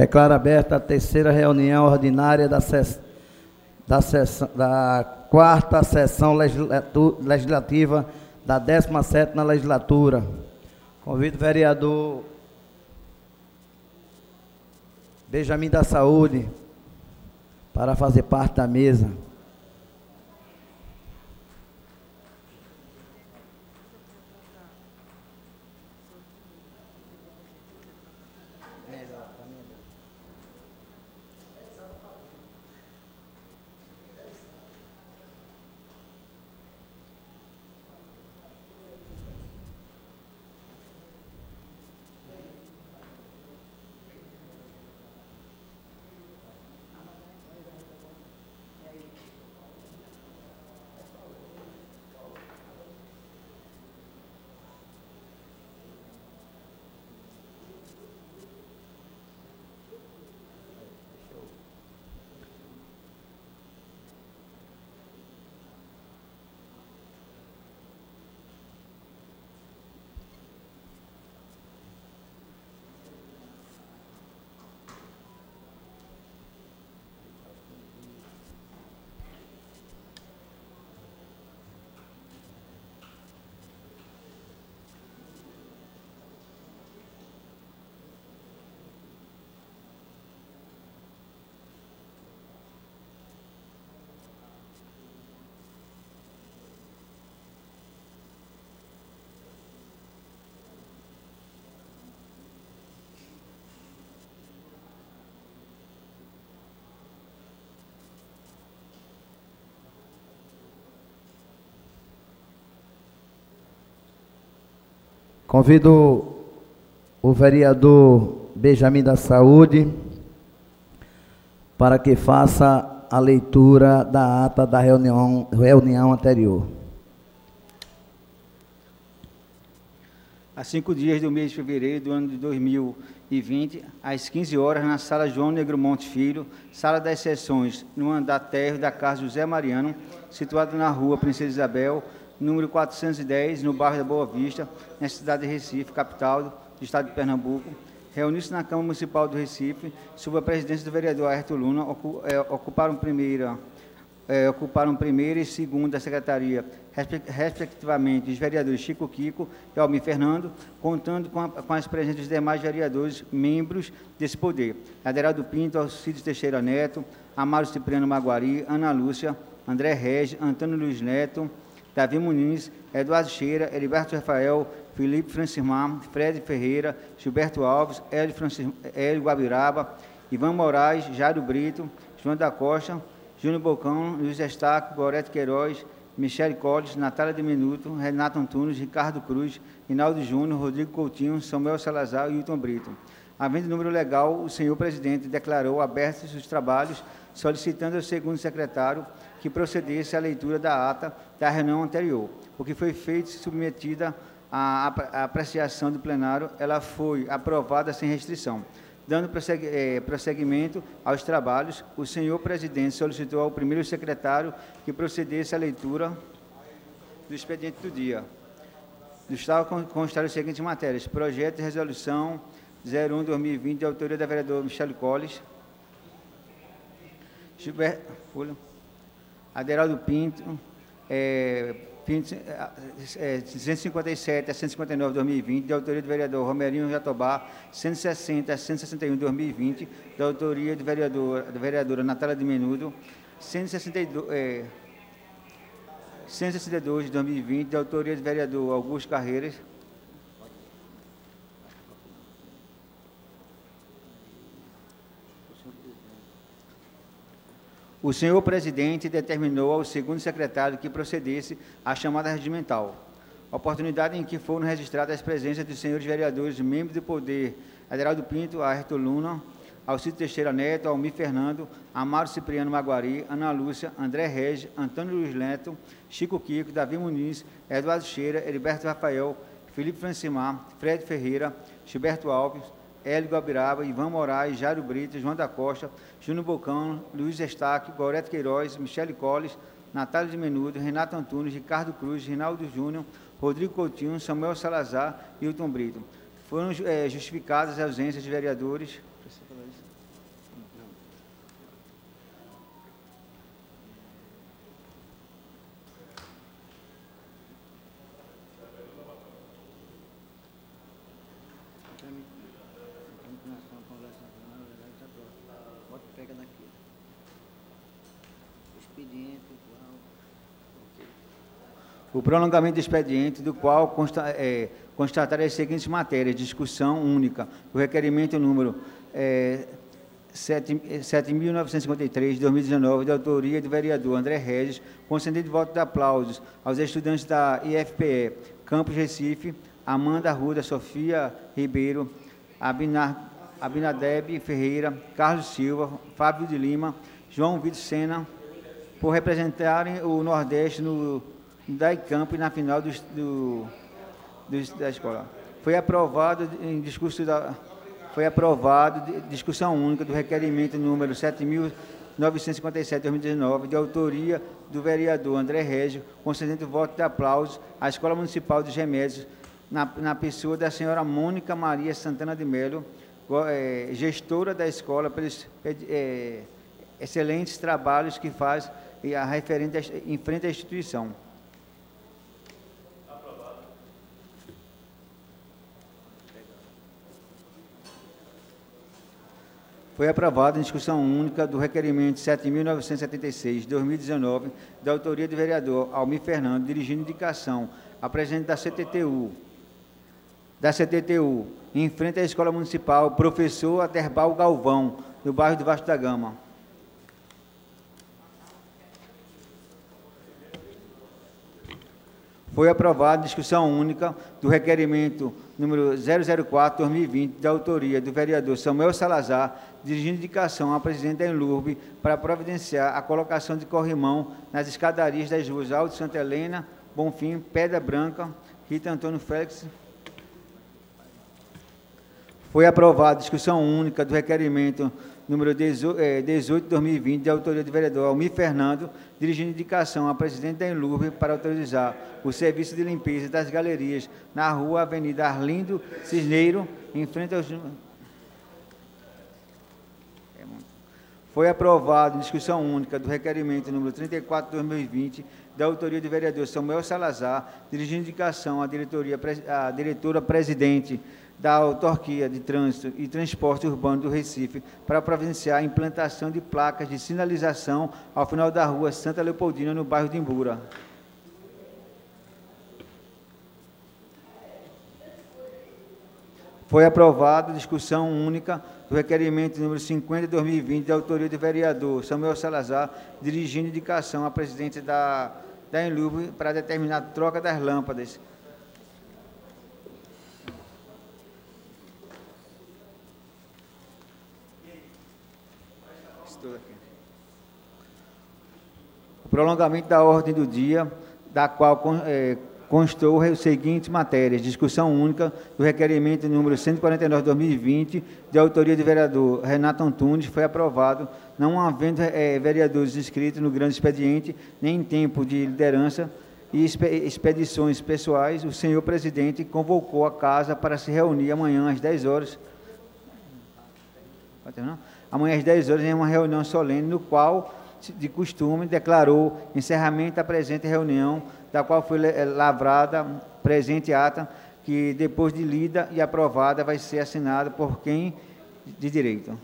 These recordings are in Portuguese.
Declaro aberta a terceira reunião ordinária da quarta sessão legislativa da 17ª legislatura. Convido o vereador Benjamin da Saúde para fazer parte da mesa. Convido o vereador Benjamin da Saúde para que faça a leitura da ata da reunião anterior. Há 5 dias do mês de fevereiro do ano de 2020, às 15 horas, na sala João Negromonte Filho, sala das sessões, no andar térreo da casa José Mariano, situado na rua Princesa Isabel, número 410, no bairro da Boa Vista, na cidade de Recife, capital do estado de Pernambuco, reuniu-se na Câmara Municipal do Recife, sob a presidência do vereador Ayrton Luna, ocuparam primeira e segunda secretaria, respectivamente, os vereadores Chico Kiko e Almir Fernando, contando com as presenças dos demais vereadores, membros desse poder. Aderaldo Pinto, Alcides Teixeira Neto, Amaro Cipriano Maguari, Ana Lúcia, André Regis, Antônio Luiz Neto, Davi Muniz, Eduardo Cheira, Heriberto Rafael, Felipe Francimar, Fred Ferreira, Gilberto Alves, Hélio Guabiraba, Ivan Moraes, Jairo Brito, João da Costa, Júnior Bocão, Luiz Estaque, Gorete Queiroz, Michele Colles, Natália de Minuto, Renato Antunes, Ricardo Cruz, Rinaldo Júnior, Rodrigo Coutinho, Samuel Salazar e Hilton Brito. Havendo número legal, o senhor presidente declarou abertos os trabalhos, solicitando ao segundo secretário que procedesse à leitura da ata da reunião anterior. O que foi feito e submetida à apreciação do plenário, ela foi aprovada sem restrição. Dando prosseguimento aos trabalhos, o senhor presidente solicitou ao primeiro secretário que procedesse à leitura do expediente do dia. Estava constar as seguintes matérias: projeto de resolução 01/2020, de autoria da vereadora Michele Colles, Aderaldo Pinto, 157 a 159 de 2020, de autoria do vereador Romerinho Jatobá, 160 a 161 de 2020, de autoria da vereadora Natália de Menudo, 162 de 2020, de autoria do vereador Augusto Carreiras, o senhor presidente determinou ao segundo secretário que procedesse à chamada regimental, oportunidade em que foram registradas as presenças dos senhores vereadores, membros do poder, Aderaldo Pinto, Ayrton Luna, Alcides Teixeira Neto, Almir Fernando, Amaro Cipriano Maguari, Ana Lúcia, André Regis, Antônio Luiz Neto, Chico Kiko, Davi Muniz, Eduardo Cheira, Heriberto Rafael, Felipe Francimar, Fred Ferreira, Gilberto Alves, Hélio Guabiraba, Ivan Moraes, Jairo Brito, João da Costa, Júnior Bocão, Luiz Estaque, Gorete Queiroz, Michele Colles, Natália de Menudo, Renato Antunes, Ricardo Cruz, Rinaldo Júnior, Rodrigo Coutinho, Samuel Salazar e Hilton Brito. Foram justificadas as ausências de vereadores. O prolongamento do expediente, do qual constatar as seguintes matérias: discussão única do requerimento número 7.953, de 2019, de autoria do vereador André Regis, concedendo voto de aplausos aos estudantes da IFPE, Campus Recife, Amanda Arruda, Sofia Ribeiro, Abinadeb Ferreira, Carlos Silva, Fábio de Lima, João Vitor Sena, por representarem o Nordeste no DAICamp na final da escola. Foi aprovado discussão única do requerimento número 7.957, de 2019, de autoria do vereador André Regis, concedendo voto de aplausos à Escola Municipal de Remédios, na pessoa da senhora Mônica Maria Santana de Melo, gestora da escola, pelos excelentes trabalhos que faz em frente à instituição. Foi aprovado em discussão única do requerimento 7.976, de 2019, da autoria do vereador Almir Fernando, dirigindo indicação a presidente da CTTU, em frente à Escola Municipal, professor Aterbal Galvão, no bairro do Vasco da Gama. Foi aprovada discussão única do requerimento número 004/2020, da autoria do vereador Samuel Salazar, dirigindo indicação à presidente da Enlurb para providenciar a colocação de corrimão nas escadarias das ruas Alto Santa Helena, Bonfim, Pedra Branca, Rita Antônio Félix. Foi aprovada discussão única do requerimento número 18/2020, de autoria do vereador Almir Fernando, dirigindo indicação à presidente da Enlurb para autorizar o serviço de limpeza das galerias na rua Avenida Arlindo Cisneiro, em frente aos... Foi aprovado em discussão única do requerimento número 34/2020, da autoria do vereador Samuel Salazar, dirigindo indicação à diretora-presidente da Autarquia de Trânsito e Transporte Urbano do Recife para providenciar a implantação de placas de sinalização ao final da rua Santa Leopoldina, no bairro de Imbura. Foi aprovada discussão única do requerimento número 50/2020, da autoria do vereador Samuel Salazar, dirigindo indicação à presidente da Enlurb para determinar a troca das lâmpadas. O prolongamento da ordem do dia, da qual constou as seguintes matérias: discussão única do requerimento número 149/2020, de autoria do vereador Renato Antunes, foi aprovado, não havendo vereadores inscritos no grande expediente, nem em tempo de liderança e expedições pessoais. O senhor presidente convocou a casa para se reunir amanhã às 10 horas. Amanhã às 10 horas, em uma reunião solene, no qual, de costume, declarou encerramento da presente reunião, da qual foi lavrada presente ata, que depois de lida e aprovada vai ser assinada por quem de direito.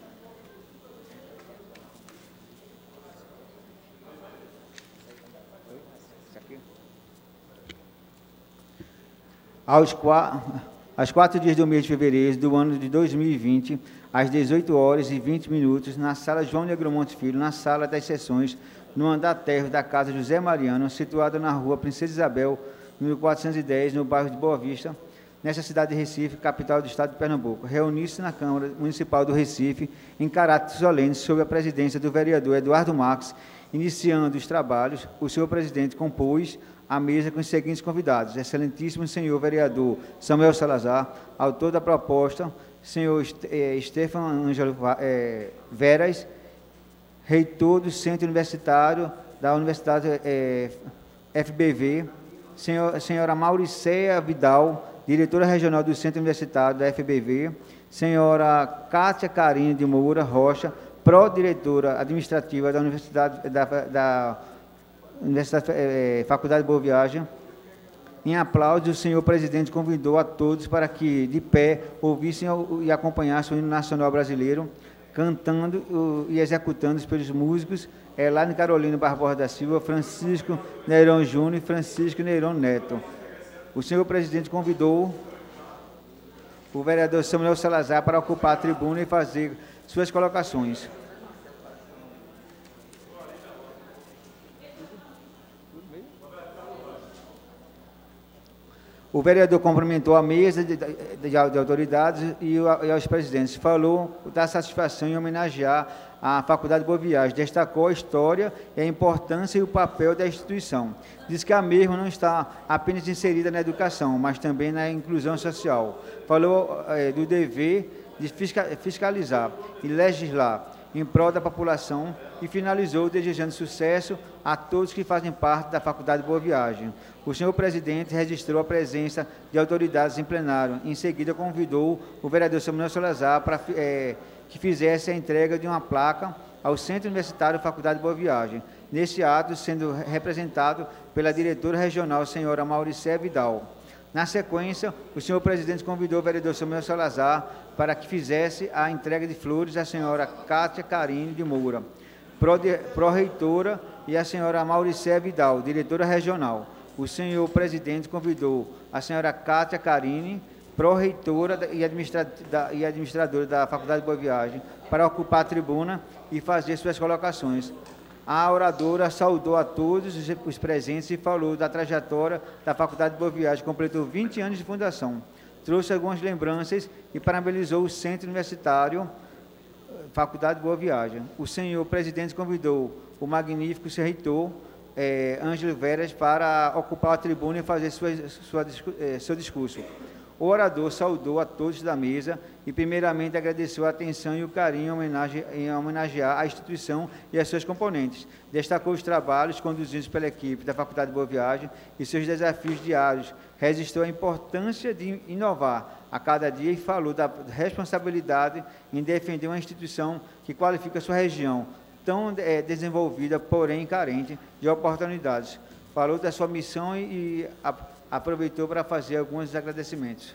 Aos 4 dias do mês de fevereiro do ano de 2020, às 18h20, na sala João Negromonte Filho, na sala das sessões, no andar térreo da casa José Mariano, situada na rua Princesa Isabel, número 410, no bairro de Boa Vista, nesta cidade de Recife, capital do estado de Pernambuco. Reuniu-se na Câmara Municipal do Recife, em caráter solene, sob a presidência do vereador Eduardo Marques. Iniciando os trabalhos, o senhor presidente compôs a mesa com os seguintes convidados: excelentíssimo senhor vereador Samuel Salazar, autor da proposta, senhor Stefano Ângelo Veras, reitor do Centro Universitário da Universidade FBV, senhora Mauricéia Vidal, diretora regional do Centro Universitário da FBV, senhora Cátia Carine de Moura Rocha, pró-diretora administrativa da Universidade Faculdade de Boa Viagem. Em aplauso, o senhor presidente convidou a todos para que, de pé, ouvissem e acompanhassem o hino nacional brasileiro, cantando e executando pelos músicos Elaine Carolina Barbosa da Silva, Francisco Neirão Júnior e Francisco Neirão Neto. O senhor presidente convidou o vereador Samuel Salazar para ocupar a tribuna e fazer suas colocações. O vereador cumprimentou a mesa de autoridades e aos presidentes. Falou da satisfação em homenagear a Faculdade Boa Viagem. Destacou a história e a importância e o papel da instituição. Diz que a mesma não está apenas inserida na educação, mas também na inclusão social. Falou do dever de fiscalizar e legislar em prol da população e finalizou desejando sucesso a todos que fazem parte da Faculdade Boa Viagem. O senhor presidente registrou a presença de autoridades em plenário. Em seguida, convidou o vereador Samuel Salazar para que fizesse a entrega de uma placa ao Centro Universitário Faculdade Boa Viagem. Nesse ato, sendo representado pela diretora regional, senhora Mauricé Vidal. Na sequência, o senhor presidente convidou o vereador Samuel Salazar para que fizesse a entrega de flores à senhora Cátia Carine de Moura, pró-reitora, e a senhora Mauricé Vidal, diretora regional. O senhor presidente convidou a senhora Cátia Carine, pró-reitora e administradora da Faculdade de Boa Viagem, para ocupar a tribuna e fazer suas colocações. A oradora saudou a todos os presentes e falou da trajetória da Faculdade de Boa Viagem. Completou 20 anos de fundação. Trouxe algumas lembranças e parabenizou o Centro Universitário Faculdade de Boa Viagem. O senhor presidente convidou o magnífico reitor, Ângelo Veras, para ocupar a tribuna e fazer seu discurso. O orador saudou a todos da mesa e, primeiramente, agradeceu a atenção e o carinho em homenagear a instituição e as seus componentes. Destacou os trabalhos conduzidos pela equipe da Faculdade de Boa Viagem e seus desafios diários. Registrou a importância de inovar a cada dia e falou da responsabilidade em defender uma instituição que qualifica a sua região, tão desenvolvida, porém carente de oportunidades. Falou da sua missão e aproveitou para fazer alguns agradecimentos.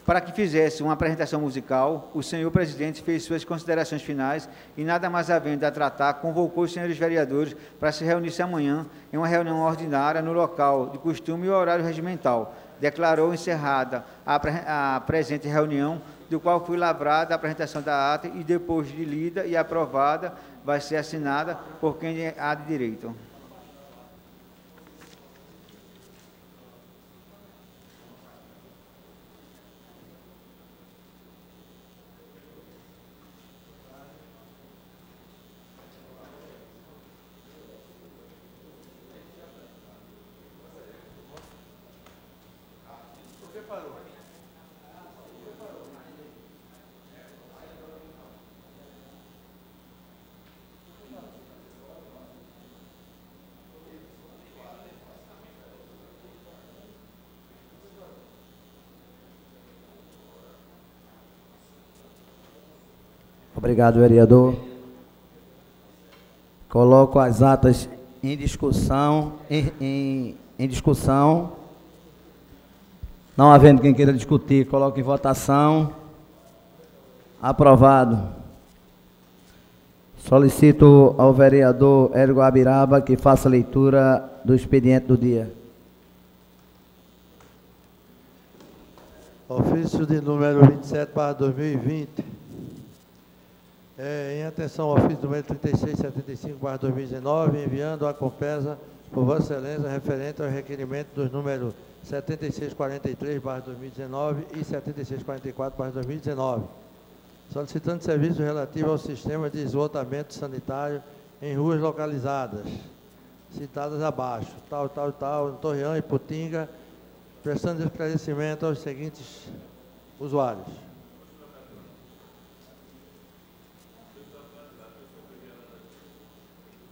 Para que fizesse uma apresentação musical, o senhor presidente fez suas considerações finais e, nada mais havendo a tratar, convocou os senhores vereadores para se reunir amanhã em uma reunião ordinária no local de costume e horário regimental. Declarou encerrada a presente reunião, do qual foi lavrada a apresentação da ata e, depois de lida e aprovada, vai ser assinada por quem há de direito. Obrigado, vereador. Coloco as atas em discussão. Em discussão. Não havendo quem queira discutir, coloco em votação. Aprovado. Solicito ao vereador Hélio Guabiraba que faça a leitura do expediente do dia. Ofício de número 27/2020. Em atenção ao ofício número 3675/2019, enviando à Compesa por Vossa Excelência referente ao requerimento dos números 7643/2019 e 7644/2019, solicitando serviços relativos ao sistema de esgotamento sanitário em ruas localizadas, citadas abaixo, tal, Torreão e Putinga, prestando esclarecimento aos seguintes usuários.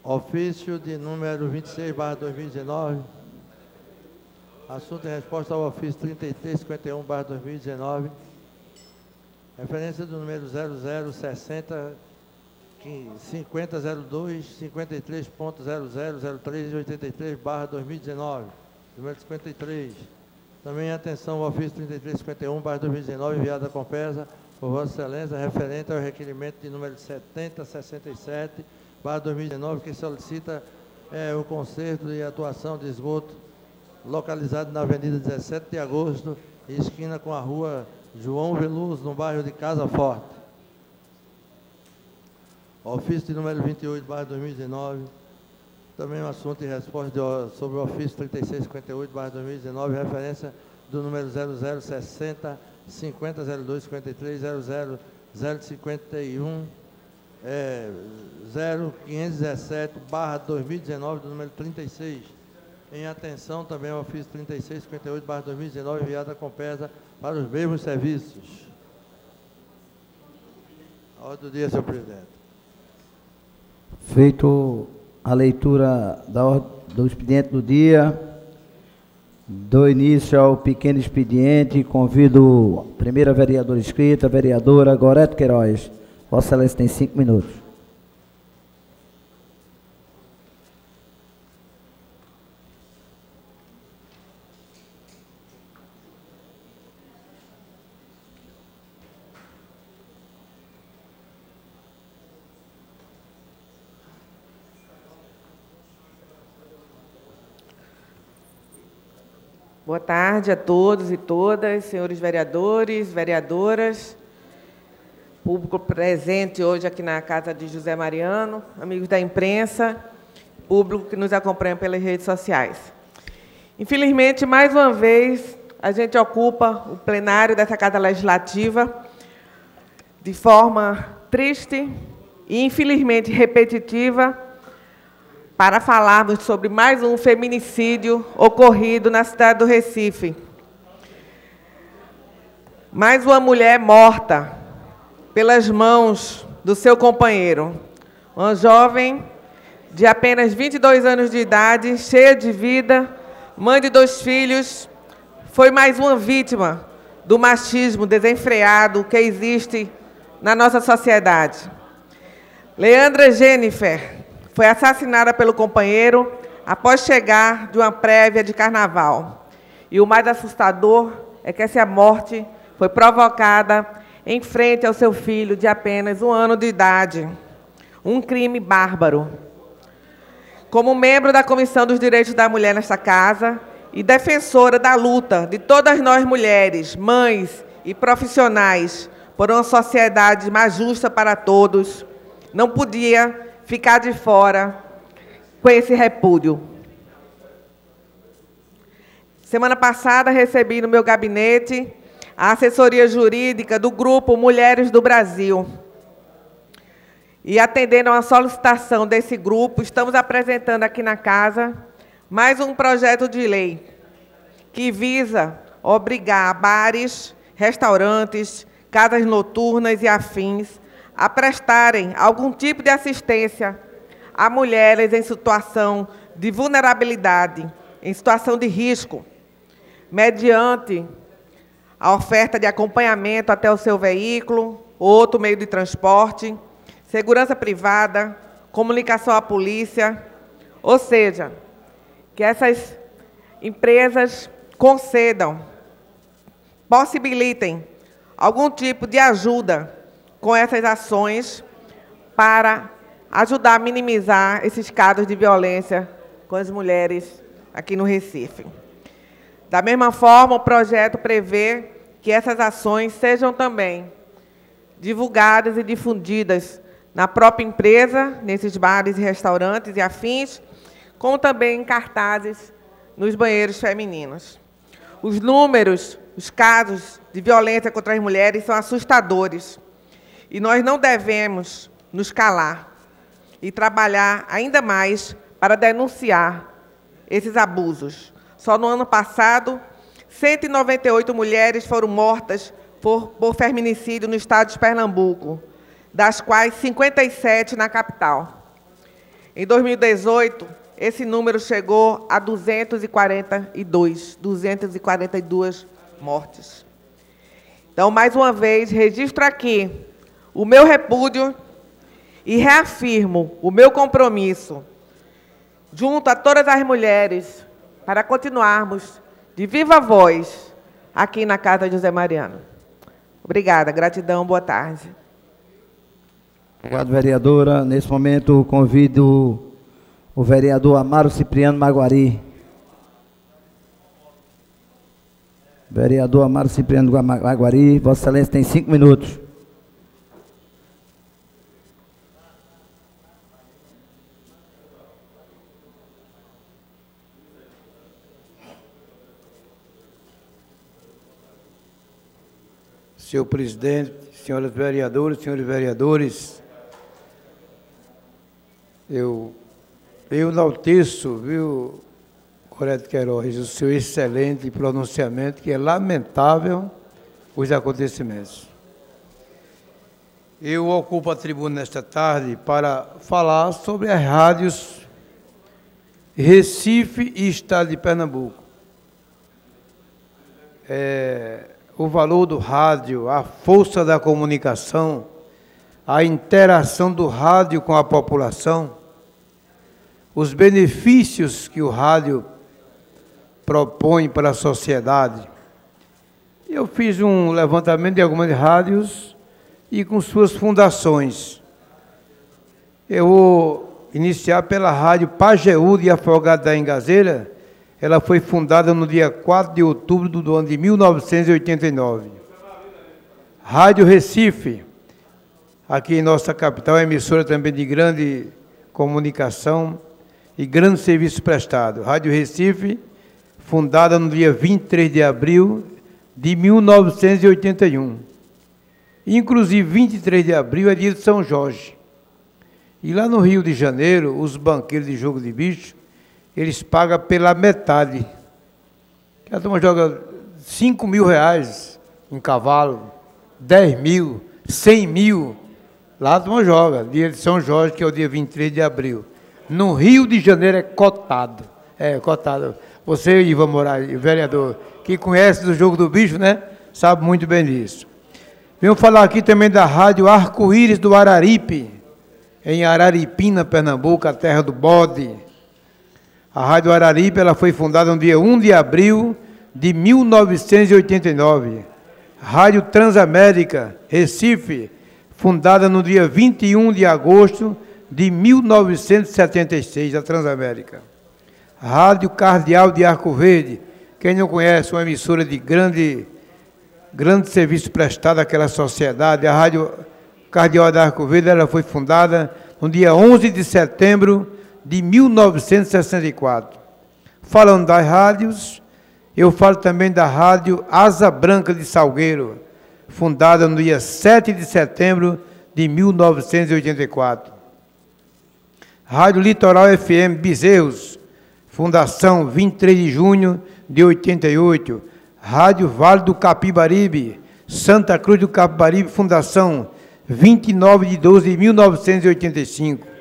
Ofício de número 26/2019, assunto em resposta ao ofício 3351/2019, referência do número 0060 5002 53.0003 83/2019, número 53. Também atenção ao ofício 3351/2019, enviado à Compesa por Vossa Excelência, referente ao requerimento de número 7067/2019, que solicita o conserto e atuação de esgoto localizado na Avenida 17 de Agosto, esquina com a Rua João Veloso, no bairro de Casa Forte. Ofício de número 28/2019, também um assunto e resposta sobre o ofício 3658/2019, referência do número 0060 5002 53 00 051 0517/2019, do número 36. Em atenção também ao ofício 3658/2019, enviado à Compesa para os mesmos serviços. A ordem do dia, senhor presidente. Feito a leitura do expediente do dia, dou início ao pequeno expediente, convido a primeira vereadora inscrita, a vereadora Gorete Queiroz. Vossa Excelência tem 5 minutos. Boa tarde a todos e todas, senhores vereadores, vereadoras, público presente hoje aqui na Casa de José Mariano, amigos da imprensa, público que nos acompanha pelas redes sociais. Infelizmente, mais uma vez, a gente ocupa o plenário dessa Casa Legislativa de forma triste e, infelizmente, repetitiva, para falarmos sobre mais um feminicídio ocorrido na cidade do Recife. Mais uma mulher morta pelas mãos do seu companheiro. Uma jovem de apenas 22 anos de idade, cheia de vida, mãe de 2 filhos, foi mais uma vítima do machismo desenfreado que existe na nossa sociedade. Leandra Jennifer foi assassinada pelo companheiro após chegar de uma prévia de carnaval. E o mais assustador é que essa morte foi provocada em frente ao seu filho de apenas 1 ano de idade. Um crime bárbaro. Como membro da Comissão dos Direitos da Mulher nesta casa e defensora da luta de todas nós mulheres, mães e profissionais por uma sociedade mais justa para todos, não podia ficar de fora com esse repúdio. Semana passada, recebi no meu gabinete a assessoria jurídica do Grupo Mulheres do Brasil. E, atendendo a uma solicitação desse grupo, estamos apresentando aqui na casa mais um projeto de lei que visa obrigar bares, restaurantes, casas noturnas e afins a prestarem algum tipo de assistência a mulheres em situação de vulnerabilidade, em situação de risco, mediante a oferta de acompanhamento até o seu veículo, outro meio de transporte, segurança privada, comunicação à polícia, ou seja, que essas empresas concedam, possibilitem algum tipo de ajuda com essas ações para ajudar a minimizar esses casos de violência com as mulheres aqui no Recife. Da mesma forma, o projeto prevê que essas ações sejam também divulgadas e difundidas na própria empresa, nesses bares e restaurantes e afins, como também em cartazes nos banheiros femininos. Os números, os casos de violência contra as mulheres são assustadores. E nós não devemos nos calar e trabalhar ainda mais para denunciar esses abusos. Só no ano passado, 198 mulheres foram mortas por feminicídio no estado de Pernambuco, das quais 57 na capital. Em 2018, esse número chegou a 242 mortes. Então, mais uma vez, registro aqui o meu repúdio e reafirmo o meu compromisso junto a todas as mulheres para continuarmos de viva voz aqui na Casa de José Mariano. Obrigada, gratidão, boa tarde. Obrigado, vereadora. Nesse momento, convido o vereador Amaro Cipriano Maguari. Vereador Amaro Cipriano Maguari, Vossa Excelência tem 5 minutos. Senhor presidente, senhoras vereadoras, senhores vereadores, eu enalteço, viu, Gorete Queiroz, o seu excelente pronunciamento, que é lamentável os acontecimentos. Eu ocupo a tribuna nesta tarde para falar sobre as rádios Recife e Estado de Pernambuco. O valor do rádio, a força da comunicação, a interação do rádio com a população, os benefícios que o rádio propõe para a sociedade. Eu fiz um levantamento de algumas rádios e com suas fundações. Eu vou iniciar pela rádio Pajeú de Afogado da Engazeira. Ela foi fundada no dia 4 de outubro do ano de 1989. Rádio Recife, aqui em nossa capital, é emissora também de grande comunicação e grande serviço prestado. Rádio Recife, fundada no dia 23 de abril de 1981. Inclusive, 23 de abril é dia de São Jorge. E lá no Rio de Janeiro, os banqueiros de jogo de bicho, eles pagam pela metade. A turma joga 5 mil reais em cavalo, 10 mil, 100 mil. Lá a turma joga, dia de São Jorge, que é o dia 23 de abril. No Rio de Janeiro é cotado. É, cotado. Você, Ivan Moraes, vereador, que conhece do jogo do bicho, né? Sabe muito bem disso. Venho falar aqui também da rádio Arco-Íris do Araripe, em Araripina, Pernambuco, a terra do bode. A Rádio Araripe, ela foi fundada no dia 1 de abril de 1989. Rádio Transamérica, Recife, fundada no dia 21 de agosto de 1976, a Transamérica. Rádio Cardeal de Arco Verde, quem não conhece, uma emissora de grande serviço prestado àquela sociedade. A Rádio Cardeal de Arco Verde, ela foi fundada no dia 11 de setembro de 1964. Falando das rádios, eu falo também da Rádio Asa Branca de Salgueiro, fundada no dia 7 de setembro de 1984. Rádio Litoral FM Bezerros, fundação 23 de junho de 88. Rádio Vale do Capibaribe, Santa Cruz do Capibaribe, fundação 29 de 12 de 1985.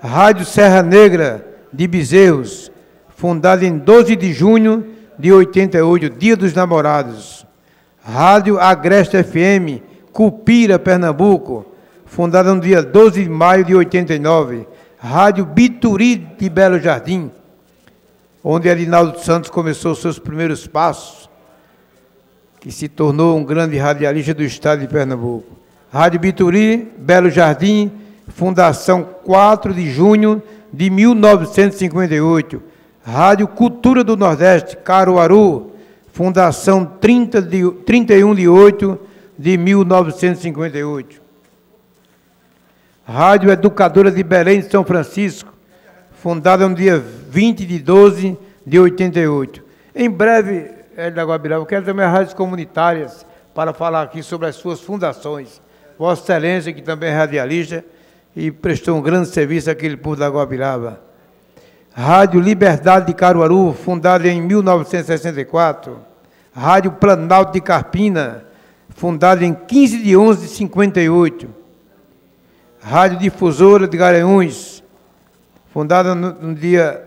Rádio Serra Negra de Bezerros, fundada em 12 de junho de 88, Dia dos Namorados. Rádio Agreste FM, Cupira, Pernambuco, fundada no dia 12 de maio de 89. Rádio Bituri de Belo Jardim, onde Arinaldo Santos começou seus primeiros passos, que se tornou um grande radialista do estado de Pernambuco. Rádio Bituri, Belo Jardim, fundação 4 de junho de 1958. Rádio Cultura do Nordeste, Caruaru, fundação 31 de 8 de 1958. Rádio Educadora de Belém de São Francisco, fundada no dia 20 de 12 de 88. Em breve, da Guabiraba, eu quero também as rádios comunitárias para falar aqui sobre as suas fundações. Vossa Excelência, que também é radialista, e prestou um grande serviço àquele povo da Guabiraba. Rádio Liberdade de Caruaru, fundada em 1964. Rádio Planalto de Carpina, fundada em 15 de 11 de 58. Rádio Difusora de Garanhuns, fundada no dia...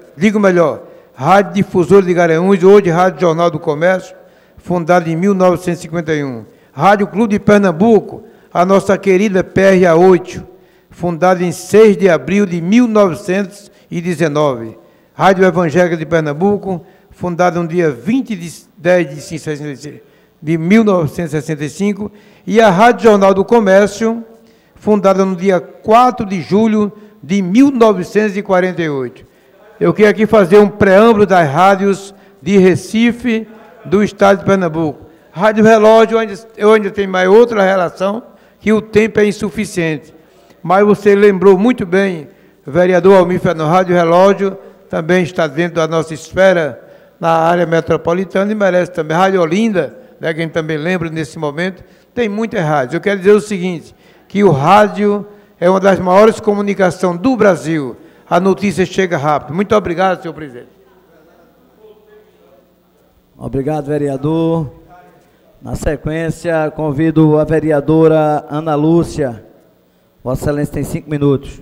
Rádio Difusora de Garanhuns, hoje Rádio Jornal do Comércio, fundada em 1951. Rádio Clube de Pernambuco, a nossa querida PRA8, fundada em 6 de abril de 1919. Rádio Evangélica de Pernambuco, fundada no dia 20 de 10 de de 1965, e a Rádio Jornal do Comércio, fundada no dia 4 de julho de 1948. Eu quero aqui fazer um preâmbulo das rádios de Recife, do estado de Pernambuco. Rádio Relógio, eu ainda tenho mais outra relação, que o tempo é insuficiente. Mas você lembrou muito bem, vereador Almir Fernando, Rádio Relógio também está dentro da nossa esfera na área metropolitana e merece também. Rádio Olinda, né, que a gente também lembra nesse momento, tem muitas rádios. Eu quero dizer o seguinte, que o rádio é uma das maiores comunicações do Brasil. A notícia chega rápido. Muito obrigado, senhor presidente. Obrigado, vereador. Na sequência, convido a vereadora Ana Lúcia. Vossa Excelência tem 5 minutos.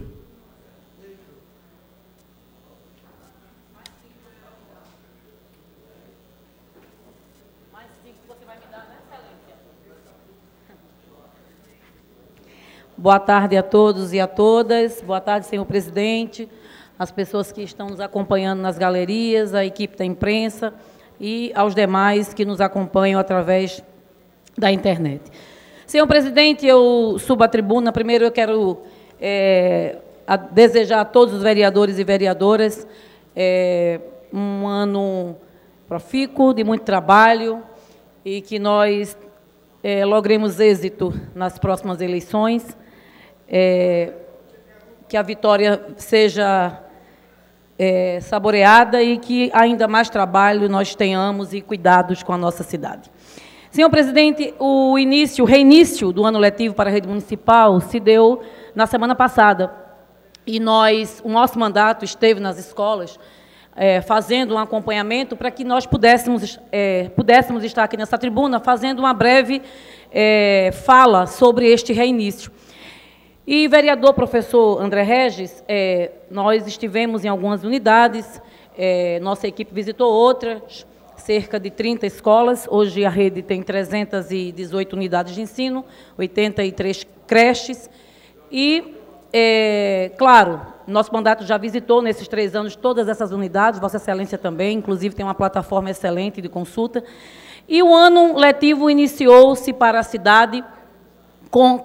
Boa tarde a todos e a todas. Boa tarde, senhor presidente, as pessoas que estão nos acompanhando nas galerias, a equipe da imprensa e aos demais que nos acompanham através da internet. Senhor presidente, eu subo à tribuna. Primeiro eu quero desejar a todos os vereadores e vereadoras um ano profícuo, de muito trabalho, e que nós logremos êxito nas próximas eleições, que a vitória seja saboreada e que ainda mais trabalho nós tenhamos e cuidados com a nossa cidade. Senhor presidente, o reinício do ano letivo para a rede municipal se deu na semana passada, e o nosso mandato esteve nas escolas fazendo um acompanhamento para que nós pudéssemos estar aqui nessa tribuna fazendo uma breve fala sobre este reinício. E, vereador professor André Regis, nós estivemos em algumas unidades, nossa equipe visitou outras, cerca de 30 escolas. Hoje a rede tem 318 unidades de ensino, 83 creches. E, claro, nosso mandato já visitou nesses 3 anos todas essas unidades, Vossa Excelência também, inclusive tem uma plataforma excelente de consulta. E o ano letivo iniciou-se para a cidade com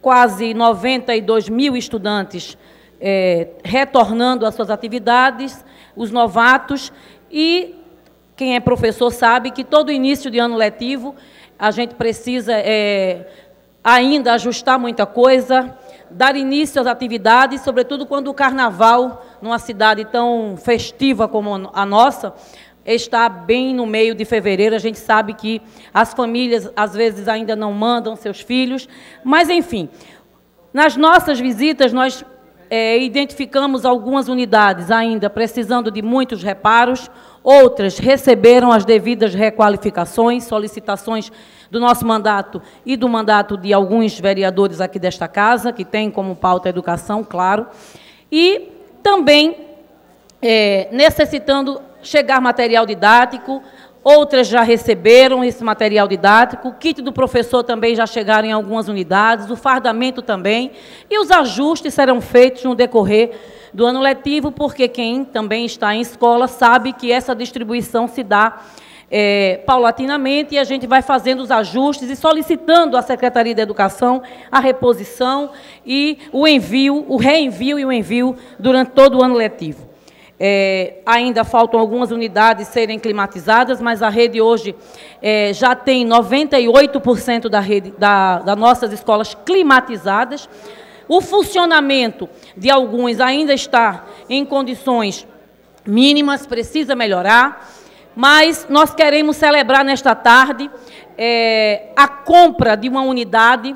quase 92 mil estudantes retornando às suas atividades, os novatos, e quem é professor sabe que todo início de ano letivo a gente precisa ainda ajustar muita coisa, dar início às atividades, sobretudo quando o carnaval, numa cidade tão festiva como a nossa, está bem no meio de fevereiro. A gente sabe que as famílias, às vezes, ainda não mandam seus filhos, mas, enfim, nas nossas visitas, nós identificamos algumas unidades ainda precisando de muitos reparos, outras receberam as devidas requalificações, solicitações do nosso mandato e do mandato de alguns vereadores aqui desta casa, que tem como pauta a educação, claro, e também necessitando chegar material didático. Outras já receberam esse material didático, o kit do professor também já chegaram em algumas unidades, o fardamento também, e os ajustes serão feitos no decorrer do ano letivo, porque quem também está em escola sabe que essa distribuição se dá paulatinamente, e a gente vai fazendo os ajustes e solicitando à Secretaria de Educação a reposição e o reenvio e o envio durante todo o ano letivo. Ainda faltam algumas unidades serem climatizadas, mas a rede hoje já tem 98% das nossas escolas climatizadas. O funcionamento de alguns ainda está em condições mínimas, precisa melhorar, mas nós queremos celebrar nesta tarde a compra de uma unidade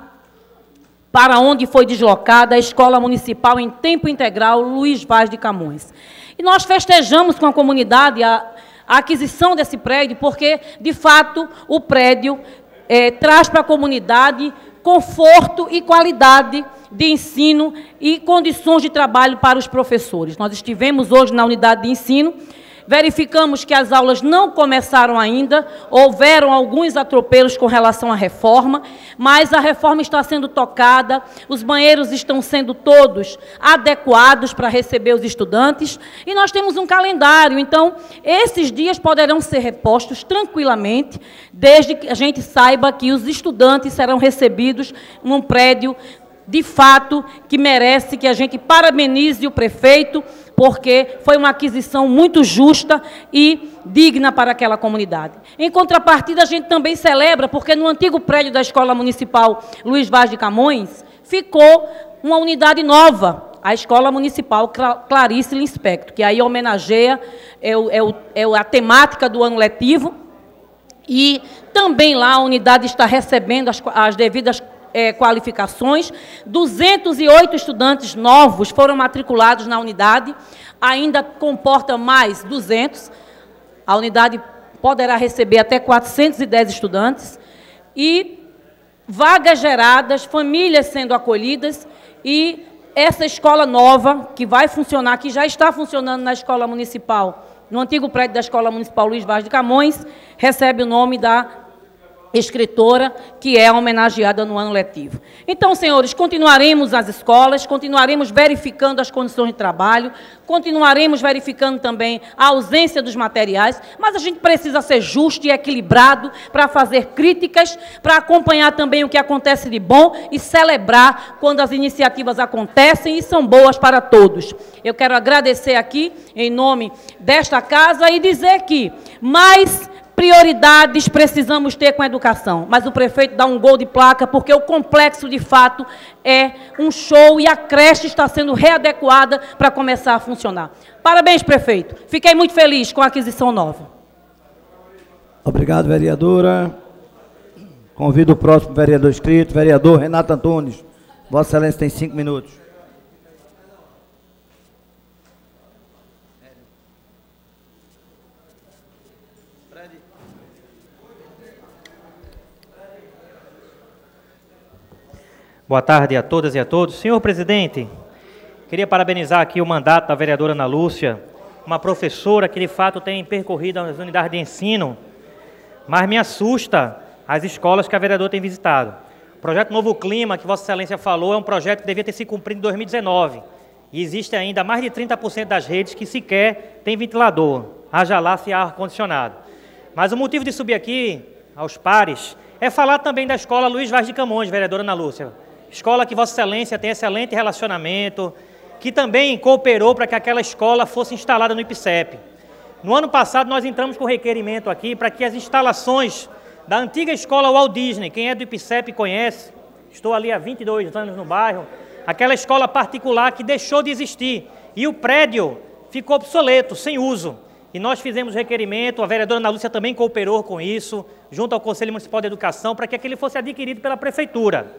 para onde foi deslocada a Escola Municipal em Tempo Integral Luiz Vaz de Camões. E nós festejamos com a comunidade a aquisição desse prédio, porque, de fato, o prédio traz para a comunidade conforto e qualidade de ensino e condições de trabalho para os professores. Nós estivemos hoje na unidade de ensino, verificamos que as aulas não começaram ainda, houveram alguns atropelos com relação à reforma, mas a reforma está sendo tocada, os banheiros estão sendo todos adequados para receber os estudantes, e nós temos um calendário, então esses dias poderão ser repostos tranquilamente, desde que a gente saiba que os estudantes serão recebidos num prédio, de fato, que merece que a gente parabenize o prefeito, porque foi uma aquisição muito justa e digna para aquela comunidade. Em contrapartida, a gente também celebra, porque no antigo prédio da Escola Municipal Luiz Vaz de Camões, ficou uma unidade nova, a Escola Municipal Clarice Lispector, que aí homenageia a temática do ano letivo, e também lá a unidade está recebendo as devidas qualificações. 208 estudantes novos foram matriculados na unidade, ainda comporta mais 200, a unidade poderá receber até 410 estudantes, e vagas geradas, famílias sendo acolhidas, e essa escola nova, que vai funcionar, que já está funcionando na Escola Municipal, no antigo prédio da Escola Municipal Luiz Vaz de Camões, recebe o nome da escritora, que é homenageada no ano letivo. Então, senhores, continuaremos as escolas, continuaremos verificando as condições de trabalho, continuaremos verificando também a ausência dos materiais, mas a gente precisa ser justo e equilibrado para fazer críticas, para acompanhar também o que acontece de bom e celebrar quando as iniciativas acontecem e são boas para todos. Eu quero agradecer aqui, em nome desta casa, e dizer que mais prioridades precisamos ter com a educação, mas o prefeito dá um gol de placa, porque o complexo, de fato, é um show e a creche está sendo readequada para começar a funcionar. Parabéns, prefeito. Fiquei muito feliz com a aquisição nova. Obrigado, vereadora. Convido o próximo vereador inscrito, vereador Renato Antunes. Vossa Excelência tem 5 minutos. Boa tarde a todas e a todos. Senhor presidente, queria parabenizar aqui o mandato da vereadora Ana Lúcia, uma professora que de fato tem percorrido as unidades de ensino, mas me assusta as escolas que a vereadora tem visitado. O projeto Novo Clima, que Vossa Excelência falou, é um projeto que devia ter se cumprido em 2019, e existe ainda mais de 30% das redes que sequer tem ventilador, haja lá se há ar-condicionado. Mas o motivo de subir aqui, aos pares, é falar também da escola Luiz Vaz de Camões, vereadora Ana Lúcia. Escola que Vossa Excelência tem excelente relacionamento, que também cooperou para que aquela escola fosse instalada no IPCEP. No ano passado, nós entramos com requerimento aqui para que as instalações da antiga escola Walt Disney, quem é do IPCEP conhece, estou ali há 22 anos no bairro, aquela escola particular que deixou de existir, e o prédio ficou obsoleto, sem uso. E nós fizemos requerimento, a vereadora Ana Lúcia também cooperou com isso, junto ao Conselho Municipal de Educação, para que aquele fosse adquirido pela Prefeitura.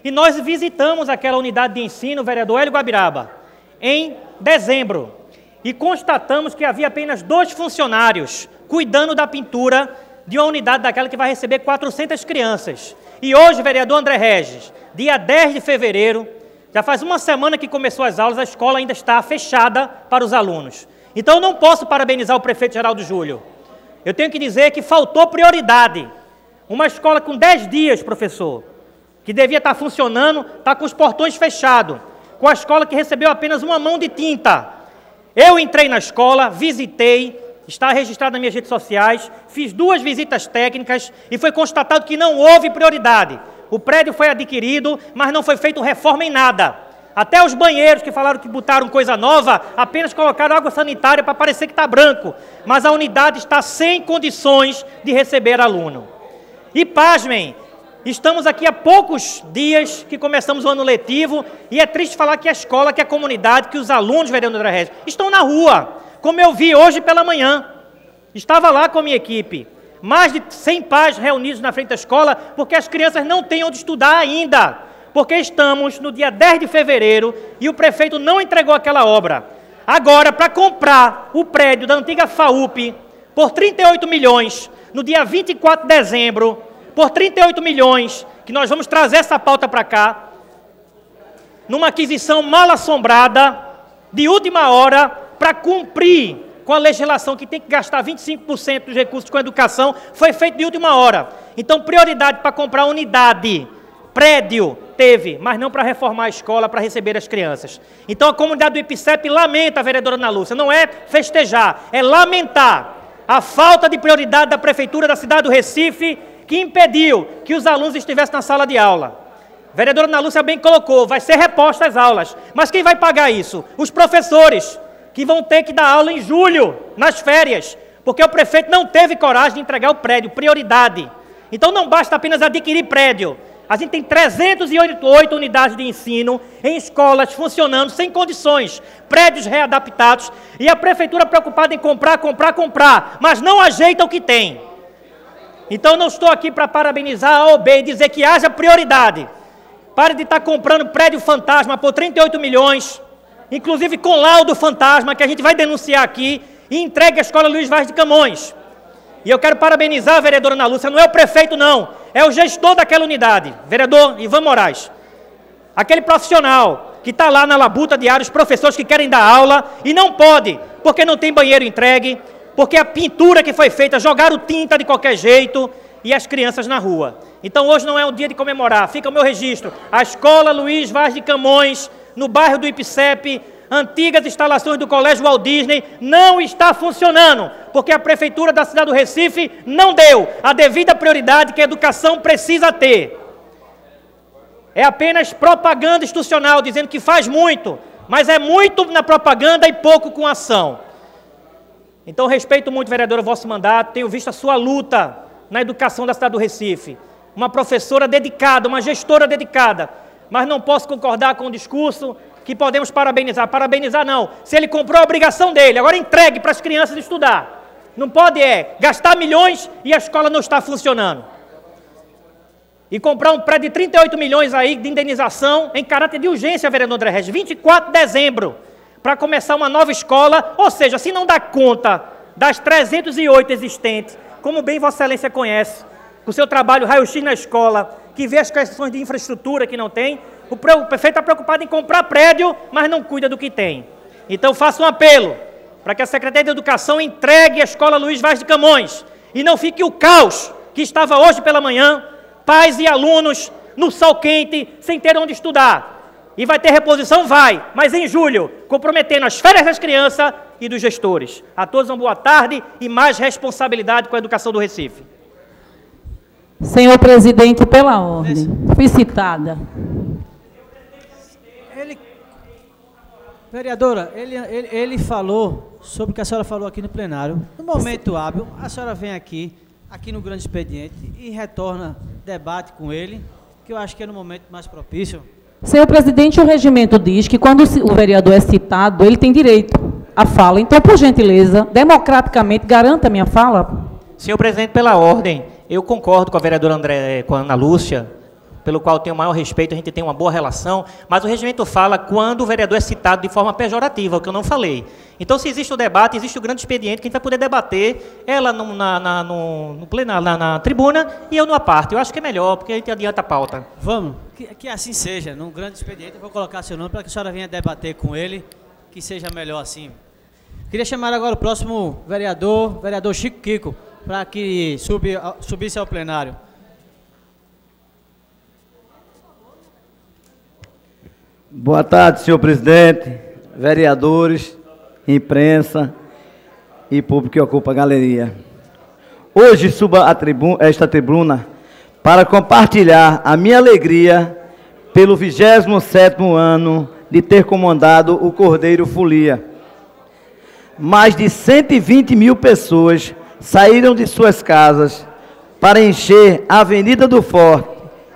E nós visitamos aquela unidade de ensino, vereador Hélio Guabiraba, em dezembro, e constatamos que havia apenas 2 funcionários cuidando da pintura de uma unidade daquela que vai receber 400 crianças. E hoje, vereador André Regis, dia 10 de fevereiro, já faz uma semana que começou as aulas, a escola ainda está fechada para os alunos. Então, eu não posso parabenizar o prefeito Geraldo Júlio. Eu tenho que dizer que faltou prioridade. Uma escola com 10 dias, professor, que devia estar funcionando, está com os portões fechados, com a escola que recebeu apenas uma mão de tinta. Eu entrei na escola, visitei, está registrado nas minhas redes sociais, fiz 2 visitas técnicas e foi constatado que não houve prioridade. O prédio foi adquirido, mas não foi feita reforma em nada. Até os banheiros que falaram que botaram coisa nova, apenas colocaram água sanitária para parecer que está branco. Mas a unidade está sem condições de receber aluno. E pasmem, estamos aqui há poucos dias que começamos o ano letivo e é triste falar que a escola, que a comunidade, que os alunos, vereador André Regis, estão na rua, como eu vi hoje pela manhã. Estava lá com a minha equipe, mais de 100 pais reunidos na frente da escola, porque as crianças não têm onde estudar ainda, porque estamos no dia 10 de fevereiro e o prefeito não entregou aquela obra. Agora, para comprar o prédio da antiga FAUP por 38 milhões, no dia 24 de dezembro, por 38 milhões, que nós vamos trazer essa pauta para cá, numa aquisição mal assombrada, de última hora, para cumprir com a legislação que tem que gastar 25% dos recursos com educação, foi feito de última hora. Então, prioridade para comprar unidade, prédio, teve, mas não para reformar a escola, para receber as crianças. Então, a comunidade do IPCEP lamenta, vereadora Ana Lúcia, não é festejar, é lamentar a falta de prioridade da Prefeitura da cidade do Recife, que impediu que os alunos estivessem na sala de aula. A vereadora Ana Lúcia bem colocou, vai ser reposta as aulas. Mas quem vai pagar isso? Os professores, que vão ter que dar aula em julho, nas férias, porque o prefeito não teve coragem de entregar o prédio, prioridade. Então não basta apenas adquirir prédio. A gente tem 308 unidades de ensino em escolas funcionando sem condições, prédios readaptados, e a prefeitura preocupada em comprar, mas não ajeita o que tem. Então não estou aqui para parabenizar a OB e dizer que haja prioridade. Pare de estar comprando prédio fantasma por 38 milhões, inclusive com laudo fantasma, que a gente vai denunciar aqui, e entregue a Escola Luiz Vaz de Camões. E eu quero parabenizar a vereadora Ana Lúcia, não é o prefeito não, é o gestor daquela unidade, vereador Ivan Moraes. Aquele profissional que está lá na labuta diária, os professores que querem dar aula e não pode, porque não tem banheiro entregue, porque a pintura que foi feita, jogaram tinta de qualquer jeito e as crianças na rua. Então hoje não é um dia de comemorar, fica o meu registro. A Escola Luiz Vaz de Camões, no bairro do IPCEP, antigas instalações do Colégio Walt Disney, não está funcionando, porque a Prefeitura da cidade do Recife não deu a devida prioridade que a educação precisa ter. É apenas propaganda institucional, dizendo que faz muito, mas é muito na propaganda e pouco com ação. Então, respeito muito, vereadora, o vosso mandato, tenho visto a sua luta na educação da cidade do Recife. Uma professora dedicada, uma gestora dedicada, mas não posso concordar com o discurso que podemos parabenizar. Parabenizar não, se ele comprou a obrigação dele, agora entregue para as crianças estudar. Não pode gastar milhões e a escola não está funcionando. E comprar um prédio de 38 milhões aí de indenização em caráter de urgência, vereador André Regis, 24 de dezembro, para começar uma nova escola, ou seja, se não dá conta das 308 existentes, como bem Vossa Excelência conhece, com o seu trabalho raio-x na escola, que vê as questões de infraestrutura que não tem, o prefeito está preocupado em comprar prédio, mas não cuida do que tem. Então faço um apelo para que a Secretaria de Educação entregue a Escola Luiz Vaz de Camões e não fique o caos que estava hoje pela manhã, pais e alunos no sol quente, sem ter onde estudar. E vai ter reposição? Vai, mas em julho, comprometendo as férias das crianças e dos gestores. A todos uma boa tarde e mais responsabilidade com a educação do Recife. Senhor presidente, pela ordem, fui citada. Vereadora, ele falou sobre o que a senhora falou aqui no plenário. No momento hábil, a senhora vem aqui no grande expediente, e retorna debate com ele, que eu acho que é no momento mais propício. Senhor presidente, o regimento diz que quando o vereador é citado, ele tem direito à fala. Então, por gentileza, democraticamente, garanta a minha fala. Senhor presidente, pela ordem, eu concordo com a vereadora com a Ana Lúcia, pelo qual tenho o maior respeito, a gente tem uma boa relação, mas o regimento fala quando o vereador é citado de forma pejorativa, o que eu não falei. Então, se existe o debate, existe o grande expediente, que a gente vai poder debater ela no plenário, na tribuna, e eu numa parte. Eu acho que é melhor, porque a gente adianta a pauta. Vamos, que assim seja. Num grande expediente, eu vou colocar seu nome para que a senhora venha debater com ele, que seja melhor assim. Queria chamar agora o próximo vereador Chico Kiko, para que subisse ao plenário. Boa tarde, senhor presidente, vereadores, imprensa e público que ocupa a galeria. Hoje subo esta tribuna para compartilhar a minha alegria pelo 27º ano de ter comandado o Cordeiro Folia. Mais de 120 mil pessoas saíram de suas casas para encher a Avenida do Forte,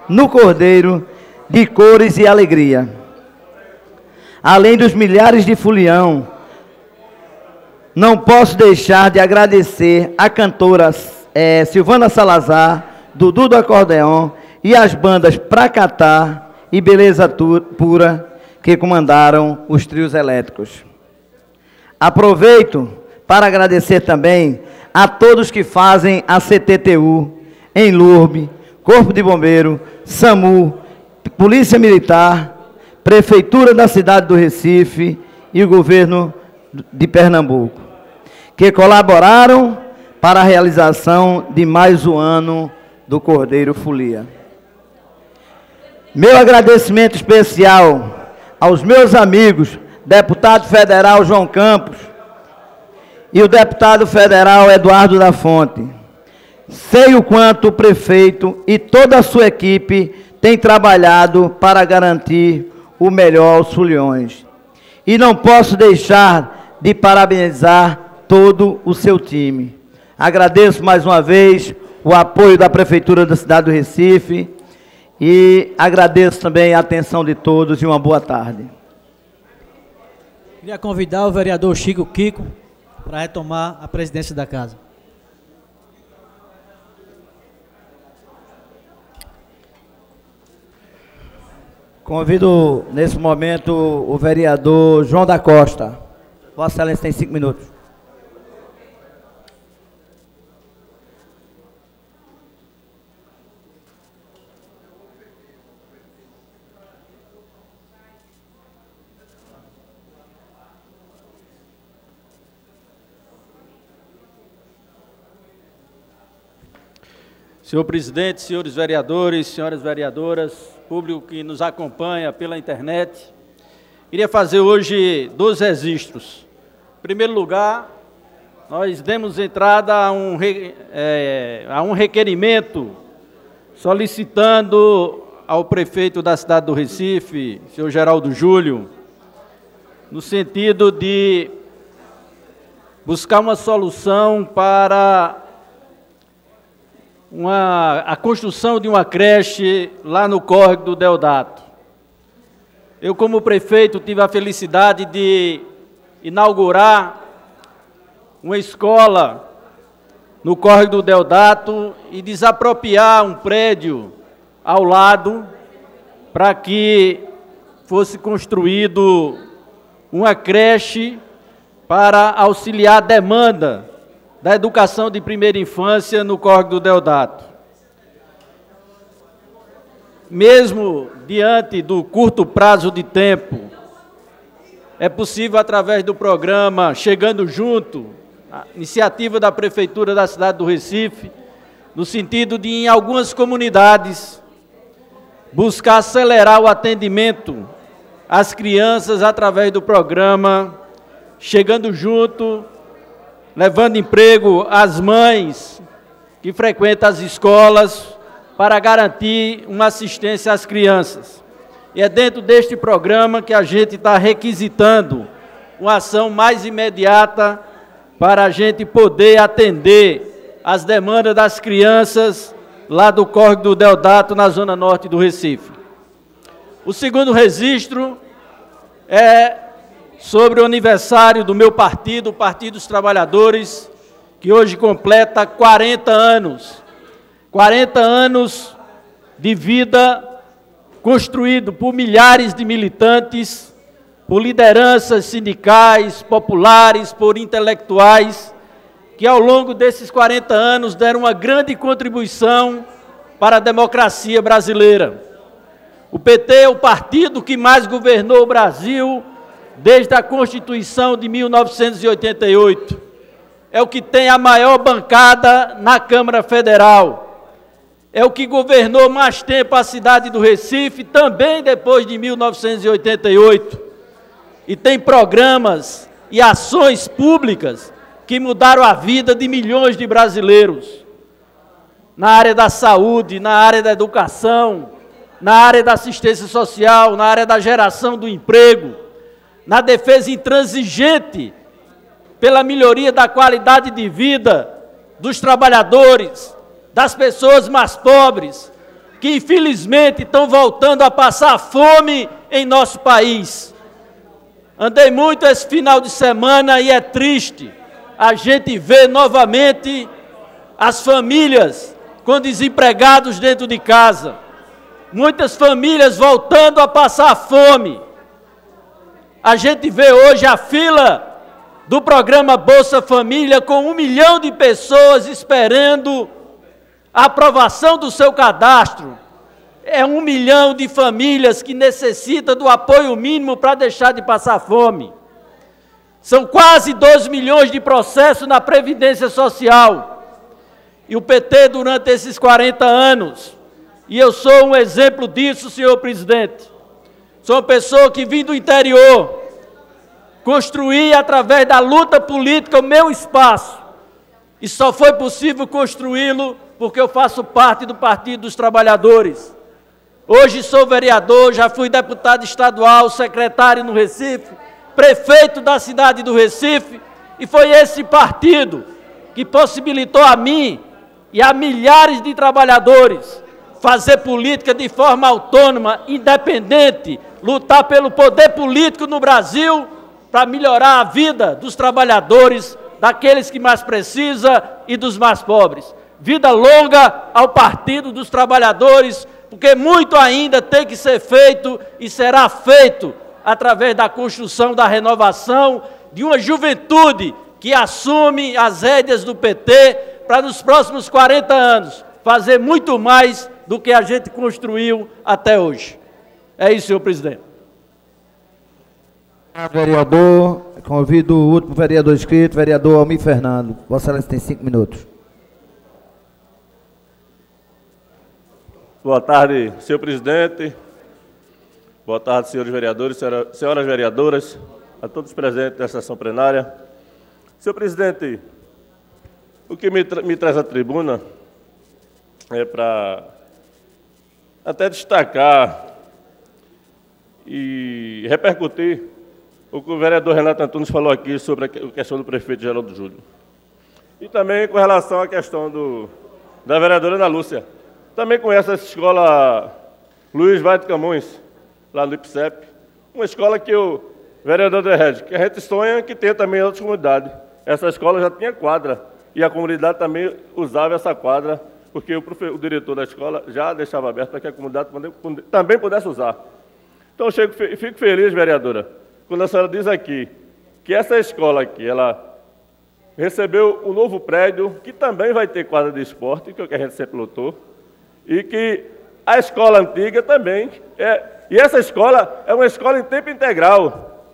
no Cordeiro, de cores e alegria. Além dos milhares de folião, não posso deixar de agradecer a cantora Silvana Salazar, Dudu do Acordeon e as bandas Pracatá e Beleza Pura, que comandaram os trios elétricos. Aproveito para agradecer também a todos que fazem a CTTU, em Lourbe, Corpo de Bombeiro, SAMU, Polícia Militar, Prefeitura da cidade do Recife e o governo de Pernambuco, que colaboraram para a realização de mais um ano do Cordeiro Folia. Meu agradecimento especial aos meus amigos, deputado federal João Campos e o deputado federal Eduardo da Fonte. Sei o quanto o prefeito e toda a sua equipe têm trabalhado para garantir o melhor aos foliões. E não posso deixar de parabenizar todo o seu time. Agradeço mais uma vez o apoio da Prefeitura da cidade do Recife e agradeço também a atenção de todos e uma boa tarde. Queria convidar o vereador Chico Kiko para retomar a presidência da casa. Convido, nesse momento, o vereador João da Costa. Vossa Excelência tem 5 minutos. Senhor presidente, senhores vereadores, senhoras vereadoras, público que nos acompanha pela internet, queria fazer hoje 2 registros. Em primeiro lugar, nós demos entrada a um requerimento solicitando ao prefeito da cidade do Recife, senhor Geraldo Júlio, no sentido de buscar uma solução para a construção de uma creche lá no córrego do Deodato. Eu, como prefeito, tive a felicidade de inaugurar uma escola no córrego do Deodato e desapropriar um prédio ao lado para que fosse construído uma creche para auxiliar a demanda da educação de primeira infância no córrego do Deodato. Mesmo diante do curto prazo de tempo, é possível, através do programa Chegando Junto, a iniciativa da Prefeitura da cidade do Recife, no sentido de, em algumas comunidades, buscar acelerar o atendimento às crianças através do programa Chegando Junto, levando emprego às mães que frequentam as escolas para garantir uma assistência às crianças. E é dentro deste programa que a gente está requisitando uma ação mais imediata para a gente poder atender as demandas das crianças lá do córrego do Deodato, na zona norte do Recife. O segundo registro é sobre o aniversário do meu partido, o Partido dos Trabalhadores, que hoje completa 40 anos. 40 anos de vida construído por milhares de militantes, por lideranças sindicais, populares, por intelectuais, que ao longo desses 40 anos deram uma grande contribuição para a democracia brasileira. O PT é o partido que mais governou o Brasil desde a Constituição de 1988. É o que tem a maior bancada na Câmara Federal. É o que governou mais tempo a cidade do Recife, também depois de 1988. E tem programas e ações públicas que mudaram a vida de milhões de brasileiros. Na área da saúde, na área da educação, na área da assistência social, na área da geração do emprego, na defesa intransigente pela melhoria da qualidade de vida dos trabalhadores, das pessoas mais pobres, que infelizmente estão voltando a passar fome em nosso país. Andei muito esse final de semana e é triste a gente ver novamente as famílias com desempregados dentro de casa. Muitas famílias voltando a passar fome. A gente vê hoje a fila do programa Bolsa Família com 1 milhão de pessoas esperando a aprovação do seu cadastro. É 1 milhão de famílias que necessitam do apoio mínimo para deixar de passar fome. São quase 2 milhões de processos na Previdência Social. E o PT, durante esses 40 anos, e eu sou um exemplo disso, senhor presidente, sou uma pessoa que vim do interior, construí através da luta política o meu espaço, e só foi possível construí-lo porque eu faço parte do Partido dos Trabalhadores. Hoje sou vereador, já fui deputado estadual, secretário no Recife, prefeito da cidade do Recife, e foi esse partido que possibilitou a mim e a milhares de trabalhadores fazer política de forma autônoma, independente, lutar pelo poder político no Brasil para melhorar a vida dos trabalhadores, daqueles que mais precisam e dos mais pobres. Vida longa ao Partido dos Trabalhadores, porque muito ainda tem que ser feito e será feito através da construção, da renovação de uma juventude que assume as rédeas do PT para nos próximos 40 anos fazer muito mais do que a gente construiu até hoje. É isso, senhor presidente. Vereador, convido o último vereador inscrito, vereador Almir Fernando. Vossa Excelência tem 5 minutos. Boa tarde, senhor presidente. Boa tarde, senhores vereadores, senhoras vereadoras, a todos presentes nesta sessão plenária. Senhor presidente, o que me traz à tribuna é para até destacar e repercutir o que o vereador Renato Antunes falou aqui sobre a questão do prefeito Geraldo Júlio. E também com relação à questão da vereadora Ana Lúcia. Também conheço essa escola Luiz Vaz de Camões, lá no IPSEP, uma escola que o vereador André Regis, que a gente sonha que tenha também em outras comunidades. Essa escola já tinha quadra, e a comunidade também usava essa quadra, porque o diretor da escola já deixava aberto para que a comunidade também pudesse usar. Então, eu fico feliz, vereadora, quando a senhora diz aqui que essa escola aqui, ela recebeu um novo prédio, que também vai ter quadra de esporte, que é o que a gente sempre lutou, e que a escola antiga também e essa escola é uma escola em tempo integral,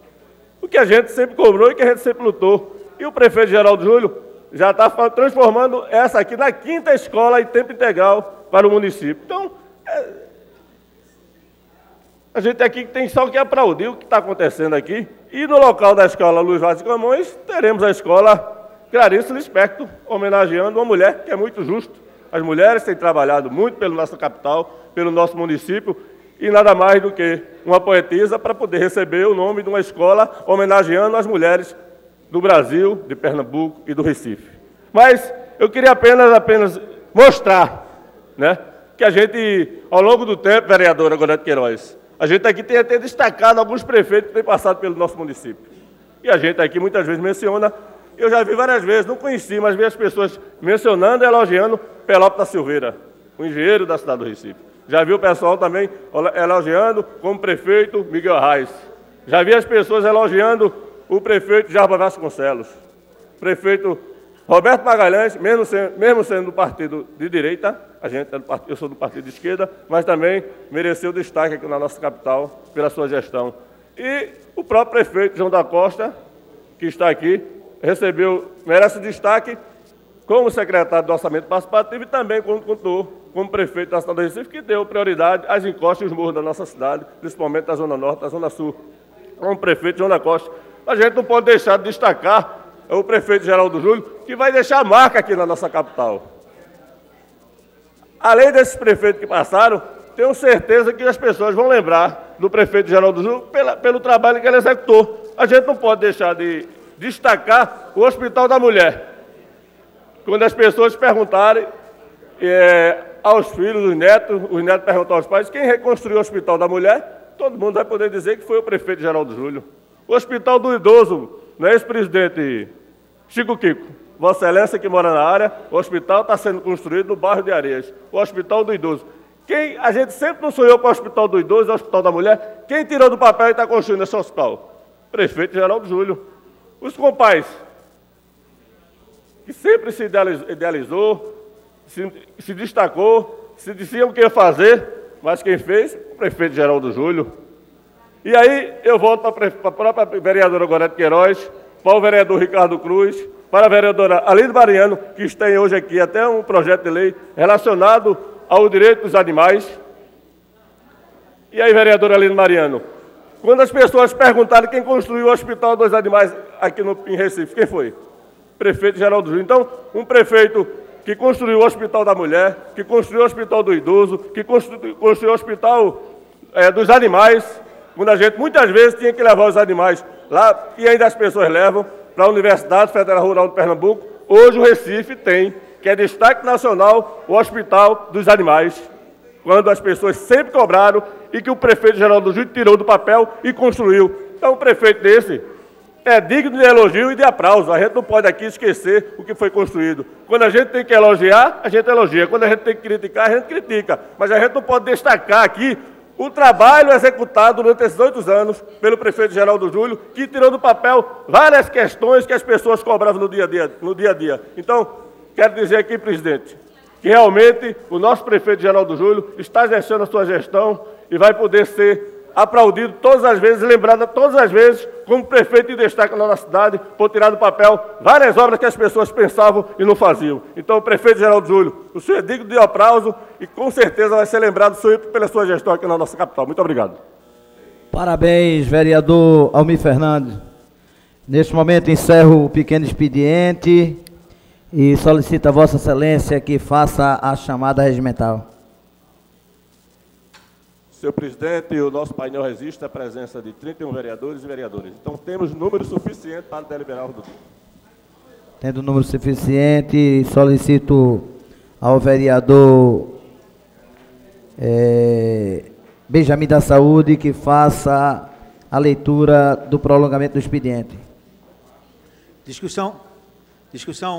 o que a gente sempre cobrou e que a gente sempre lutou. E o prefeito Geraldo Júlio já está transformando essa aqui na 5ª escola em tempo integral para o município. Então, a gente aqui tem só que aplaudir o que está acontecendo aqui. E no local da escola Luiz Vaz de Camões, teremos a escola Clarice Lispector, homenageando uma mulher que é muito justa. As mulheres têm trabalhado muito pela nossa capital, pelo nosso município, e nada mais do que uma poetisa para poder receber o nome de uma escola homenageando as mulheres do Brasil, de Pernambuco e do Recife. Mas eu queria apenas mostrar, né, que a gente, ao longo do tempo, vereadora Gorete Queiroz, a gente aqui tem até destacado alguns prefeitos que têm passado pelo nosso município. E a gente aqui muitas vezes menciona, eu já vi várias vezes, não conheci, mas vi as pessoas mencionando e elogiando Pelópio da Silveira, o engenheiro da cidade do Recife. Já vi o pessoal também elogiando como prefeito Miguel Arraes. Já vi as pessoas elogiando o prefeito Jarba Vasconcelos. Prefeito Roberto Magalhães, mesmo sendo do partido de direita, eu sou do partido de esquerda, mas também mereceu destaque aqui na nossa capital pela sua gestão. E o próprio prefeito João da Costa, que está aqui, merece destaque como secretário do Orçamento Participativo e também como prefeito da cidade do Recife, que deu prioridade às encostas e os morros da nossa cidade, principalmente da Zona Norte, da Zona Sul. Como prefeito João da Costa. A gente não pode deixar de destacar o prefeito Geraldo Júlio, que vai deixar marca aqui na nossa capital. Além desses prefeitos que passaram, tenho certeza que as pessoas vão lembrar do prefeito Geraldo Júlio pelo trabalho que ele executou. A gente não pode deixar de destacar o Hospital da Mulher. Quando as pessoas perguntarem aos filhos, os netos perguntam aos pais quem reconstruiu o Hospital da Mulher, todo mundo vai poder dizer que foi o prefeito Geraldo Júlio. O Hospital do Idoso, não é ex-presidente Chico Kiko, Vossa Excelência que mora na área, o hospital está sendo construído no bairro de Areias, o Hospital do Idoso. A gente sempre não sonhou com o Hospital do Idoso, o Hospital da Mulher. Quem tirou do papel e está construindo esse hospital? Prefeito Geraldo Júlio. Os compais, que sempre se idealizou, se destacou, se diziam o que ia fazer, mas quem fez? O prefeito Geraldo Júlio. E aí eu volto para a própria vereadora Gorete Queiroz, para o vereador Ricardo Cruz, para a vereadora Aline Mariano, que tem hoje aqui até um projeto de lei relacionado ao direito dos animais. E aí, vereadora Aline Mariano, quando as pessoas perguntaram quem construiu o Hospital dos Animais aqui em Recife, quem foi? Prefeito Geraldo Júlio. Então, um prefeito que construiu o Hospital da Mulher, que construiu o Hospital do Idoso, que construiu o Hospital dos Animais, quando a gente muitas vezes tinha que levar os animais lá, e ainda as pessoas levam, para a Universidade Federal Rural de Pernambuco. Hoje o Recife tem, que é destaque nacional, o Hospital dos Animais, quando as pessoas sempre cobraram e que o prefeito Geraldo Júlio tirou do papel e construiu. Então, um prefeito desse é digno de elogio e de aplauso. A gente não pode aqui esquecer o que foi construído. Quando a gente tem que elogiar, a gente elogia. Quando a gente tem que criticar, a gente critica. Mas a gente não pode destacar aqui o trabalho executado durante esses 8 anos pelo prefeito Geraldo Júlio, que tirou do papel várias questões que as pessoas cobravam no dia a dia. Então, quero dizer aqui, presidente, que realmente o nosso prefeito Geraldo Júlio está exercendo a sua gestão e vai poder ser aplaudido todas as vezes, lembrado todas as vezes como prefeito de destaque na nossa cidade, por tirar do papel várias obras que as pessoas pensavam e não faziam. Então, prefeito Geraldo Júlio, o senhor é digno de aplauso e com certeza vai ser lembrado pela sua gestão aqui na nossa capital. Muito obrigado. Parabéns, vereador Almir Fernandes. Neste momento encerro o pequeno expediente e solicito a Vossa Excelência que faça a chamada regimental. Senhor presidente, o nosso painel resiste à presença de 31 vereadores e vereadoras. Então, temos número suficiente para deliberar o do dia. Tendo número suficiente, solicito ao vereador Benjamin da Saúde que faça a leitura do prolongamento do expediente. Discussão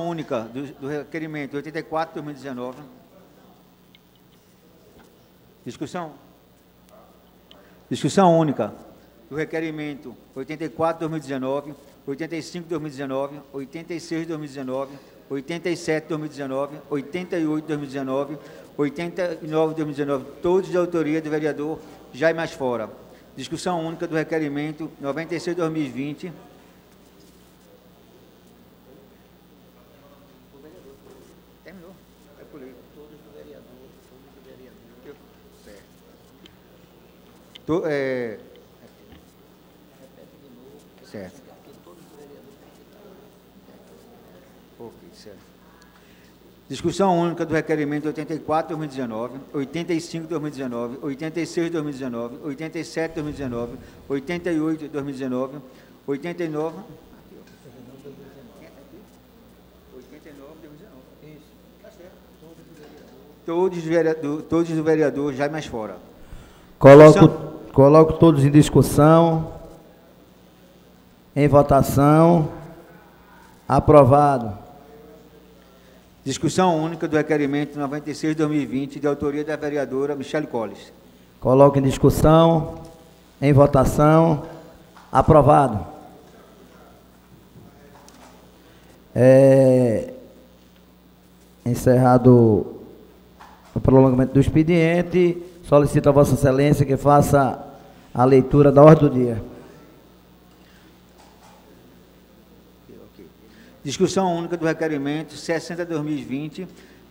única do requerimento 84/2019. Discussão única do requerimento 84/2019, 85/2019, 86/2019, 87/2019, 88/2019, 89/2019, todos de autoria do vereador Jaime Asfora. Discussão única do requerimento 96/2020. Terminou. É por aí. Todos do vereador. Certo. Certo. Ok, certo. Discussão única do requerimento 84/2019, 85/2019, 86/2019, 87/2019, 88/2019, 89... 89/2019. Isso. Tá certo. Todos do vereador Jaime Asfora. Coloco todos em discussão. Em votação. Aprovado. Discussão única do requerimento 96/2020, de autoria da vereadora Michele Colles. Coloco em discussão. Em votação. Aprovado. Encerrado o prolongamento do expediente, solicito a Vossa Excelência que faça a leitura da ordem do dia. Discussão única do requerimento 60/2020,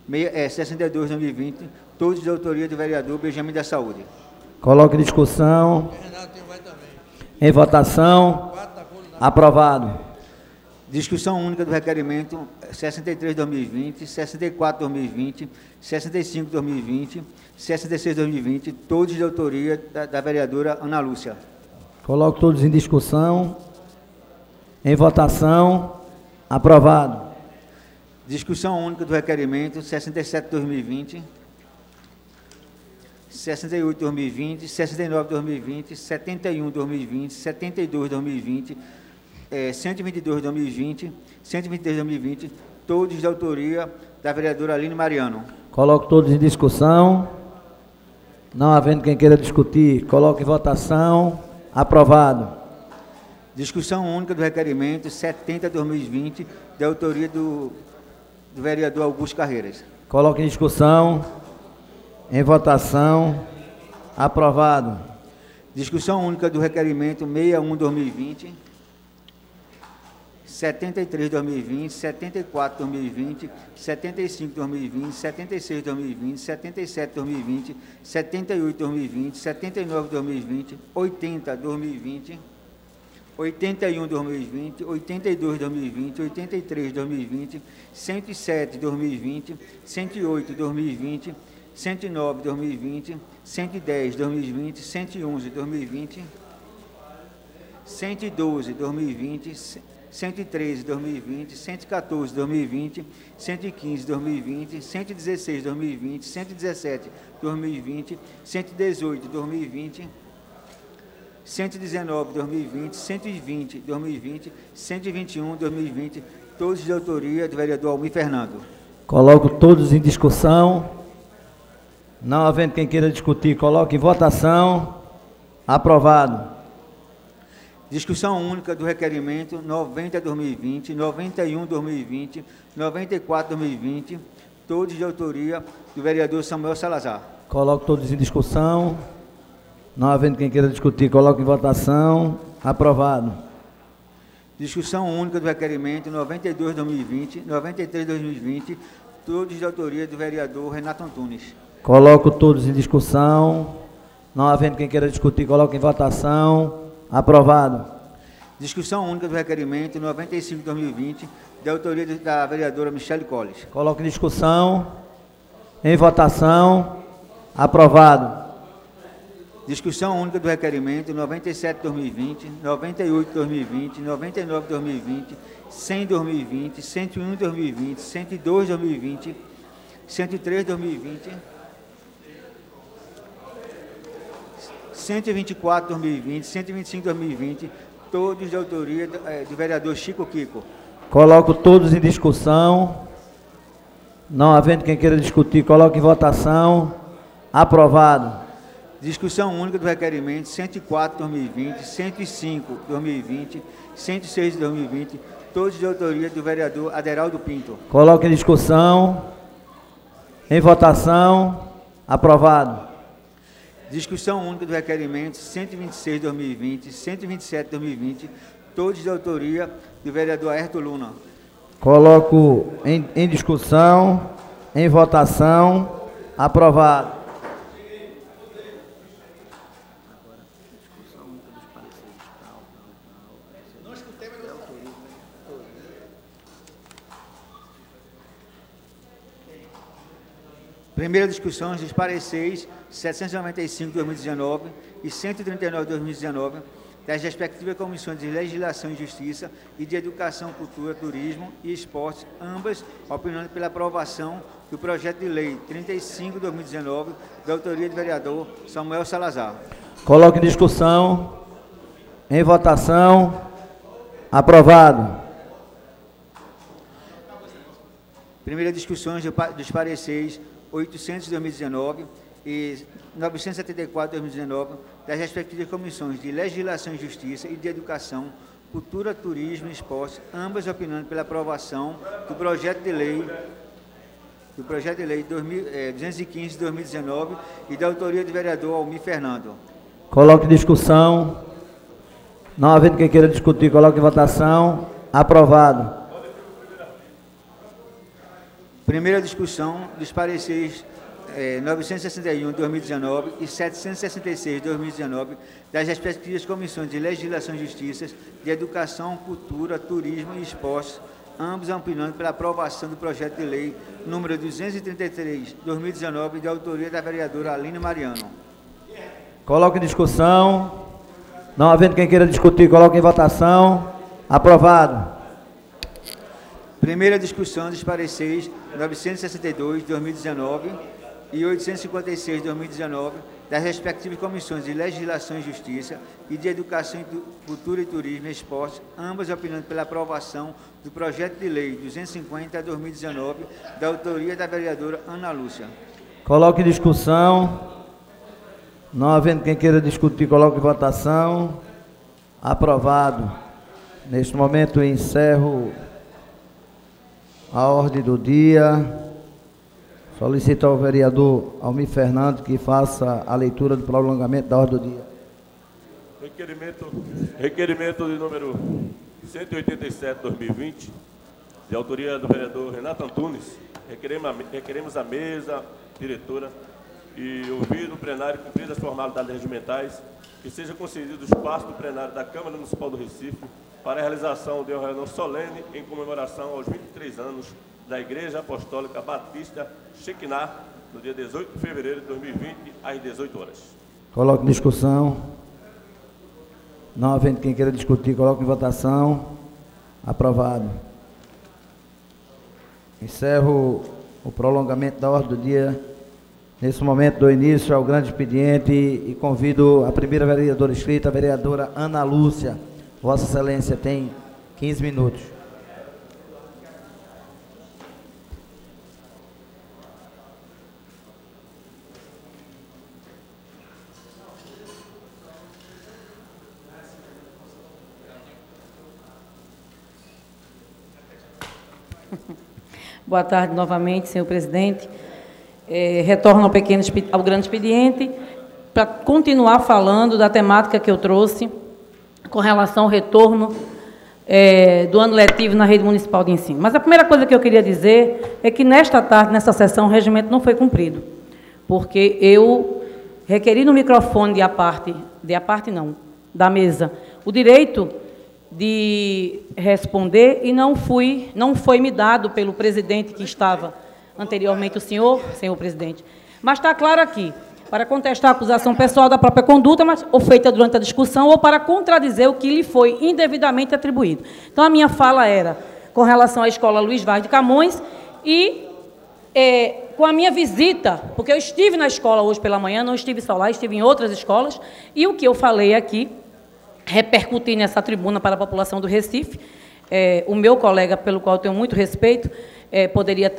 62/2020, todos de autoria do vereador Benjamin da Saúde. Coloco em discussão. Em votação. Aprovado. Discussão única do requerimento 63/2020, 64/2020, 65/2020, 66/2020, todos de autoria da vereadora Ana Lúcia. Coloco todos em discussão. Em votação. Aprovado. Discussão única do requerimento 67/2020, 68/2020, 69/2020, 71/2020, 72/2020, 122/2020, 123/2020, todos de autoria da vereadora Aline Mariano. Coloco todos em discussão. Não havendo quem queira discutir, coloco em votação. Aprovado. Discussão única do requerimento 70/2020, de autoria do vereador Augusto Carreiras. Coloco em discussão. Em votação. Aprovado. Discussão única do requerimento 61/2020, 73, 2020, 74, 2020, 75, 2020, 76, 2020, 77, 2020, 78, 2020, 79, 2020, 80, 2020, 81, 2020, 82, 2020, 83, 2020, 107, 2020, 108, 2020, 109, 2020, 110, 2020, 111, 2020, 112, 2020, 113, 2020, 114, 2020, 115, 2020, 116, 2020, 117, 2020, 118, 2020, 119, 2020, 120, 2020, 121, 2020, todos de autoria do vereador Almir Fernando. Coloco todos em discussão. Não havendo quem queira discutir, coloque em votação. Aprovado. Discussão única do requerimento 90/2020, 91/2020, 94/2020, todos de autoria do vereador Samuel Salazar. Coloco todos em discussão. Não havendo quem queira discutir, coloque em votação. Aprovado. Discussão única do requerimento 92/2020, 93/2020, todos de autoria do vereador Renato Antunes. Coloco todos em discussão. Não havendo quem queira discutir, coloque em votação. Aprovado. Discussão única do requerimento 95/2020, da autoria da vereadora Michele Colles. Coloco em discussão. Em votação. Aprovado. Discussão única do requerimento 97/2020, 98/2020, 99/2020, 100/2020, 101/2020, 102/2020, 103/2020, 124/2020, 125/2020, todos de autoria do vereador Chico Kiko. Coloco todos em discussão. Não havendo quem queira discutir, coloque em votação. Aprovado. Discussão única do requerimento 104/2020, 105/2020, 106/2020, todos de autoria do vereador Aderaldo Pinto. Coloque em discussão. Em votação. Aprovado. Discussão única do requerimento 126/2020, 127/2020, todos de autoria do vereador Ayrton Luna. Coloco em discussão, em votação. Aprovado. Primeira discussão dos pareceres 795/2019 e 139/2019 das respectivas comissões de Legislação e Justiça e de Educação, Cultura, Turismo e Esporte, ambas opinando pela aprovação do projeto de lei 35/2019, da autoria do vereador Samuel Salazar. Coloque em discussão, em votação. Aprovado. Primeira discussão dos pareceres 800/2019 e 974/2019 das respectivas comissões de Legislação e Justiça e de Educação, Cultura, Turismo e Esporte, ambas opinando pela aprovação do projeto de lei 215/2019 e da autoria do vereador Almir Fernando. Coloque em discussão. Não havendo quem queira discutir, coloque em votação. Aprovado. Primeira discussão dos pareceres 961/2019 e 766/2019 das respectivas comissões de Legislação e Justiça, de Educação, Cultura, Turismo e Esportes, ambos opinando pela aprovação do projeto de lei número 233/2019, de autoria da vereadora Aline Mariano. Coloque em discussão. Não havendo quem queira discutir, coloque em votação. Aprovado. Primeira discussão dos pareceres 962/2019 e 856/2019 das respectivas comissões de Legislação e Justiça e de Educação, Cultura e Turismo e Esporte, ambas opinando pela aprovação do projeto de lei 250/2019, da autoria da vereadora Ana Lúcia. Coloque em discussão. Não havendo quem queira discutir, coloque em votação. Aprovado. Neste momento, eu encerro a ordem do dia. Solicito ao vereador Almir Fernando que faça a leitura do prolongamento da ordem do dia. Requerimento de número 187/2020, de autoria do vereador Renato Antunes, requeremos a mesa diretora e, ouvido o plenário, cumpridas as formalidades regimentais, que seja concedido o espaço do plenário da Câmara Municipal do Recife para a realização de uma reunião solene em comemoração aos 23 anos da Igreja Apostólica Batista Shekinah, no dia 18 de fevereiro de 2020, às 18 horas. Coloco em discussão. Não havendo quem queira discutir, coloco em votação. Aprovado. Encerro o prolongamento da ordem do dia. Nesse momento dou início ao grande expediente e convido a primeira vereadora inscrita, a vereadora Ana Lúcia. Vossa Excelência tem 15 minutos. Boa tarde novamente, senhor presidente. Retorno ao grande expediente para continuar falando da temática que eu trouxe com relação ao retorno do ano letivo na rede municipal de ensino. Mas a primeira coisa que eu queria dizer é que nesta tarde, nessa sessão, o regimento não foi cumprido, porque eu requeri no microfone da mesa, o direito de responder e não foi me dado pelo presidente que estava anteriormente, o senhor presidente. Mas está claro aqui, para contestar a acusação pessoal da própria conduta, mas, ou feita durante a discussão, ou para contradizer o que lhe foi indevidamente atribuído. Então, a minha fala era com relação à escola Luiz Vaz de Camões e com a minha visita, porque eu estive na escola hoje pela manhã, não estive só lá, estive em outras escolas, e o que eu falei aqui, repercuti nessa tribuna para a população do Recife, o meu colega, pelo qual eu tenho muito respeito, poderia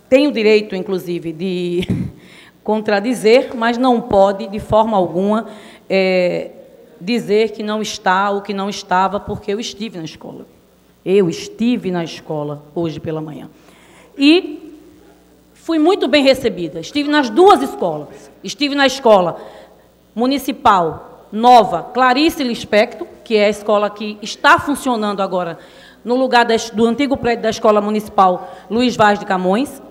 tem o direito, inclusive, de contradizer, mas não pode, de forma alguma, dizer que não está ou que não estava, porque eu estive na escola. Eu estive na escola hoje pela manhã. E fui muito bem recebida. Estive nas duas escolas. Estive na escola municipal nova, Clarice Lispector, que é a escola que está funcionando agora no lugar do antigo prédio da Escola Municipal Luiz Vaz de Camões,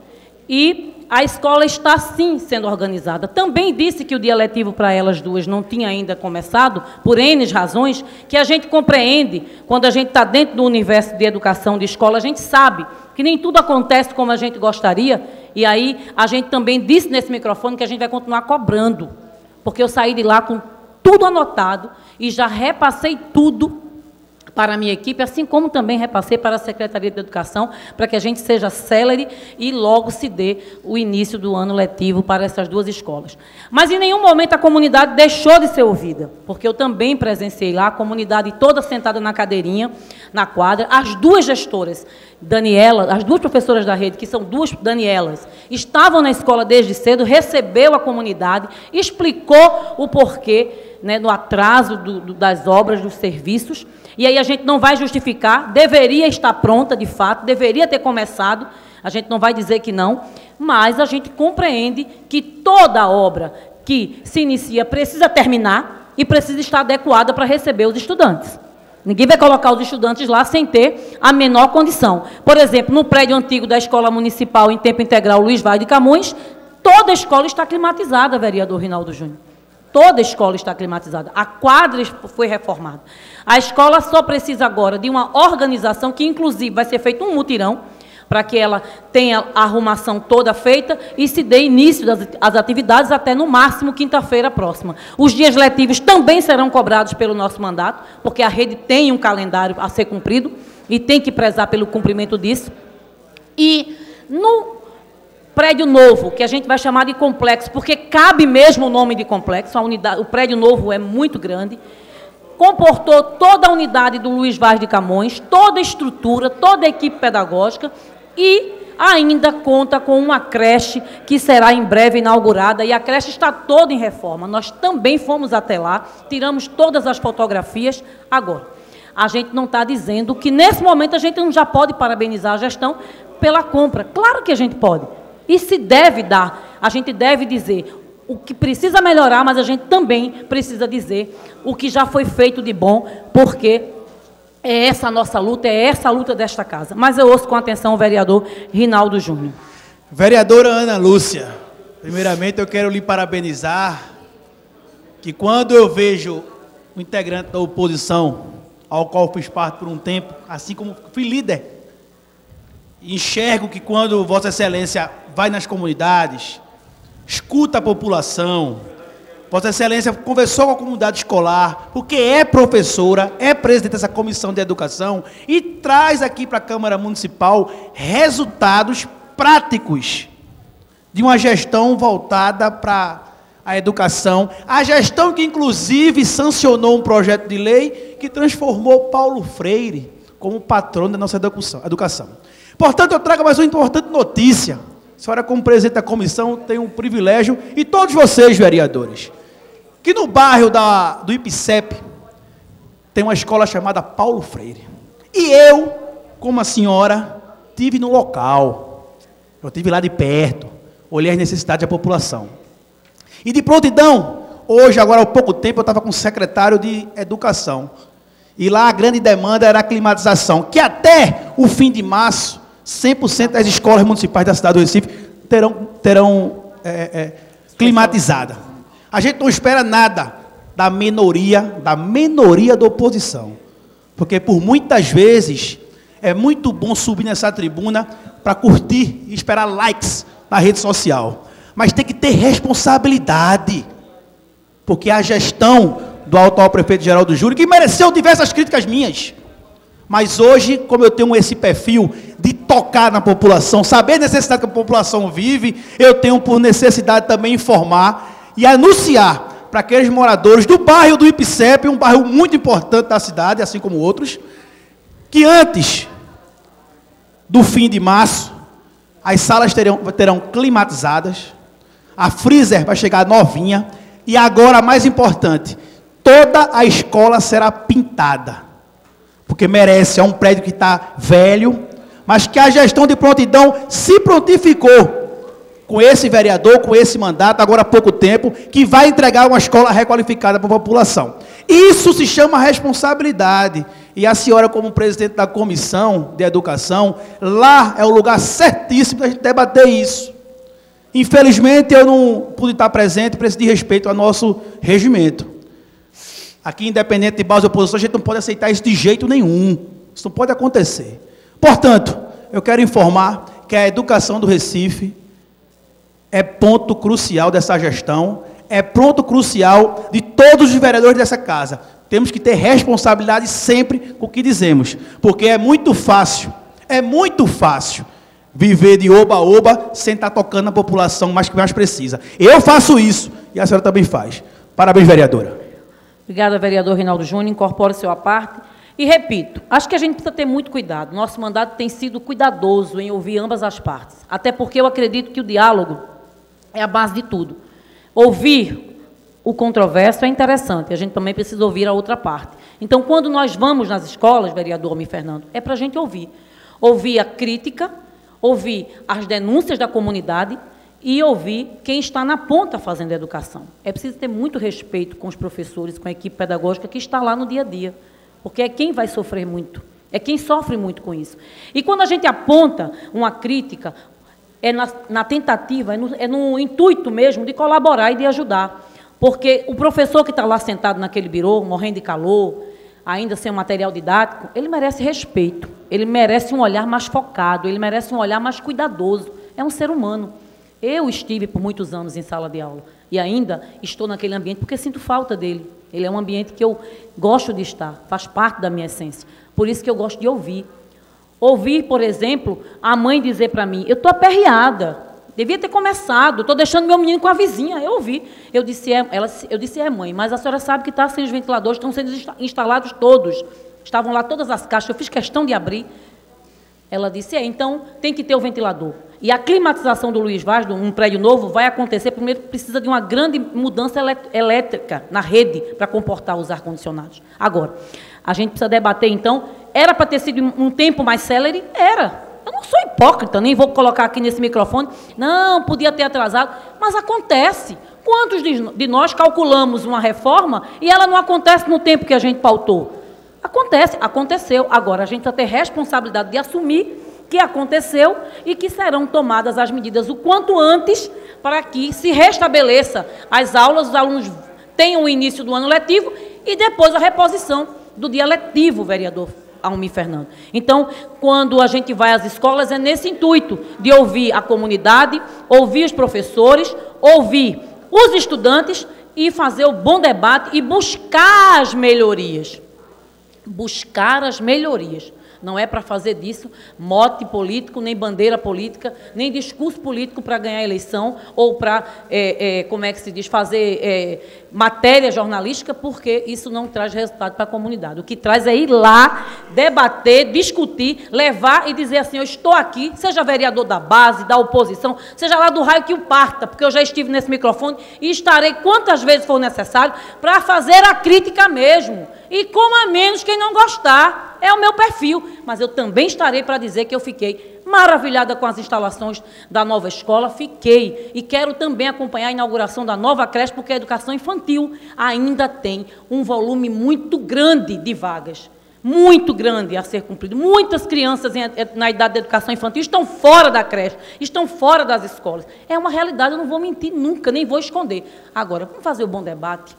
e a escola está, sim, sendo organizada. Também disse que o dia letivo para elas duas não tinha ainda começado, por N razões, que a gente compreende, quando a gente está dentro do universo de educação, de escola, a gente sabe que nem tudo acontece como a gente gostaria, e aí a gente também disse nesse microfone que a gente vai continuar cobrando, porque eu saí de lá com tudo anotado e já repassei tudo para a minha equipe, assim como também repassei para a Secretaria de Educação, para que a gente seja célere e logo se dê o início do ano letivo para essas duas escolas. Mas em nenhum momento a comunidade deixou de ser ouvida, porque eu também presenciei lá a comunidade toda sentada na cadeirinha, na quadra, as duas gestoras, Daniela, as duas professoras da rede, que são duas Danielas, estavam na escola desde cedo, recebeu a comunidade, explicou o porquê, né, no atraso das obras, dos serviços, e aí a gente não vai justificar, deveria estar pronta, de fato, deveria ter começado, a gente não vai dizer que não, mas a gente compreende que toda obra que se inicia precisa terminar e precisa estar adequada para receber os estudantes. Ninguém vai colocar os estudantes lá sem ter a menor condição. Por exemplo, no prédio antigo da Escola Municipal em Tempo Integral Luiz Vaz de Camões, toda a escola está climatizada, vereador Rinaldo Júnior. Toda a escola está climatizada. A quadra foi reformada. A escola só precisa agora de uma organização, que inclusive vai ser feito um mutirão, para que ela tenha a arrumação toda feita e se dê início às atividades até, no máximo, quinta-feira próxima. Os dias letivos também serão cobrados pelo nosso mandato, porque a rede tem um calendário a ser cumprido e tem que prezar pelo cumprimento disso. E no prédio novo, que a gente vai chamar de complexo, porque cabe mesmo o nome de complexo, o prédio novo é muito grande, comportou toda a unidade do Luiz Vaz de Camões, toda a estrutura, toda a equipe pedagógica e ainda conta com uma creche que será em breve inaugurada, e a creche está toda em reforma. Nós também fomos até lá, tiramos todas as fotografias. Agora, a gente não está dizendo que nesse momento a gente não já pode parabenizar a gestão pela compra. Claro que a gente pode. E se deve dar, a gente deve dizer o que precisa melhorar, mas a gente também precisa dizer o que já foi feito de bom, porque É essa a nossa luta, é essa a luta desta casa. Mas eu ouço com atenção o vereador Rinaldo Júnior. Vereadora Ana Lúcia, primeiramente eu quero lhe parabenizar, que quando eu vejo um integrante da oposição, ao qual fiz parte por um tempo, assim como fui líder, enxergo que quando Vossa Excelência vai nas comunidades, escuta a população, Vossa Excelência conversou com a comunidade escolar, porque é professora, é presidente dessa comissão de educação e traz aqui para a Câmara Municipal resultados práticos de uma gestão voltada para a educação, a gestão que inclusive sancionou um projeto de lei que transformou Paulo Freire como patrono da nossa educação. Portanto, eu trago mais uma importante notícia. A senhora, como presidente da comissão, tem um privilégio, e todos vocês, vereadores, que no bairro do IPCEP tem uma escola chamada Paulo Freire. E eu, como a senhora, estive no local. Eu estive lá de perto, olhei as necessidades da população. E de prontidão, hoje, agora há pouco tempo, eu estava com o secretário de Educação. E lá a grande demanda era a climatização, que até o fim de março, 100% das escolas municipais da cidade do Recife terão climatizada. A gente não espera nada da minoria da oposição. Porque por muitas vezes é muito bom subir nessa tribuna para curtir e esperar likes na rede social. Mas tem que ter responsabilidade. Porque a gestão do atual prefeito Geraldo Júnior, que mereceu diversas críticas minhas. Mas hoje, como eu tenho esse perfil de tocar na população, saber a necessidade que a população vive, eu tenho por necessidade também informar e anunciar para aqueles moradores do bairro do IPCEP, um bairro muito importante da cidade, assim como outros, que antes do fim de março, as salas terão climatizadas, a freezer vai chegar novinha, e agora, mais importante, toda a escola será pintada. Porque merece, é um prédio que está velho, mas que a gestão de prontidão se prontificou com esse vereador, com esse mandato, agora há pouco tempo, que vai entregar uma escola requalificada para a população. Isso se chama responsabilidade. E a senhora, como presidente da comissão de educação, lá é o lugar certíssimo para a gente debater isso. Infelizmente, eu não pude estar presente por esse de respeito ao nosso regimento. Aqui, independente de base de oposição, a gente não pode aceitar isso de jeito nenhum. Isso não pode acontecer. Portanto, eu quero informar que a educação do Recife é ponto crucial dessa gestão, é ponto crucial de todos os vereadores dessa casa. Temos que ter responsabilidade sempre com o que dizemos, porque é muito fácil viver de oba-oba sem estar tocando na população mais que mais precisa. Eu faço isso e a senhora também faz. Parabéns, vereadora. Obrigada, vereador Rinaldo Júnior. Incorpore seu à parte. E repito, acho que a gente precisa ter muito cuidado. Nosso mandato tem sido cuidadoso em ouvir ambas as partes. Até porque eu acredito que o diálogo é a base de tudo. Ouvir o controverso é interessante. A gente também precisa ouvir a outra parte. Então, quando nós vamos nas escolas, vereador Almir Fernando, é para a gente ouvir. Ouvir a crítica, ouvir as denúncias da comunidade e ouvir quem está na ponta fazendo a educação. É preciso ter muito respeito com os professores, com a equipe pedagógica que está lá no dia a dia, porque é quem vai sofrer muito, é quem sofre muito com isso. E quando a gente aponta uma crítica, é na tentativa, é no intuito mesmo de colaborar e de ajudar, porque o professor que está lá sentado naquele birô, morrendo de calor, ainda sem material didático, ele merece respeito, ele merece um olhar mais focado, ele merece um olhar mais cuidadoso, é um ser humano. Eu estive por muitos anos em sala de aula e ainda estou naquele ambiente porque sinto falta dele. Ele é um ambiente que eu gosto de estar, faz parte da minha essência. Por isso que eu gosto de ouvir. Ouvir, por exemplo, a mãe dizer para mim, eu estou aperreada, devia ter começado, estou deixando meu menino com a vizinha. Eu ouvi. Eu disse, mãe, mas a senhora sabe que está sem os ventiladores, estão sendo instalados todos. Estavam lá todas as caixas, eu fiz questão de abrir. Ela disse, então tem que ter o ventilador. E a climatização do Luiz Vaz, um prédio novo, vai acontecer, primeiro precisa de uma grande mudança elétrica na rede para comportar os ar-condicionados. Agora, a gente precisa debater, então, era para ter sido um tempo mais célere? Era. Eu não sou hipócrita, nem vou colocar aqui nesse microfone, não, podia ter atrasado, mas acontece. Quantos de nós calculamos uma reforma e ela não acontece no tempo que a gente pautou? Aconteceu. Agora, a gente vai ter responsabilidade de assumir que aconteceu e que serão tomadas as medidas o quanto antes para que se restabeleça as aulas, os alunos tenham o início do ano letivo e depois a reposição do dia letivo, vereador Almir Fernando. Então, quando a gente vai às escolas, é nesse intuito de ouvir a comunidade, ouvir os professores, ouvir os estudantes e fazer o bom debate e buscar as melhorias. Buscar as melhorias. Não é para fazer disso mote político, nem bandeira política, nem discurso político para ganhar eleição ou para, como é que se diz, fazer matéria jornalística, porque isso não traz resultado para a comunidade. O que traz é ir lá, debater, discutir, levar e dizer assim, eu estou aqui, seja vereador da base, da oposição, seja lá do raio que o parta, porque eu já estive nesse microfone e estarei quantas vezes for necessário para fazer a crítica mesmo. E coma menos quem não gostar, é o meu perfil. Mas eu também estarei para dizer que eu fiquei maravilhada com as instalações da nova escola, fiquei. E quero também acompanhar a inauguração da nova creche, porque a educação infantil ainda tem um volume muito grande de vagas. Muito grande a ser cumprido. Muitas crianças na idade da educação infantil estão fora da creche, estão fora das escolas. É uma realidade, eu não vou mentir nunca, nem vou esconder. Agora, vamos fazer o bom debate.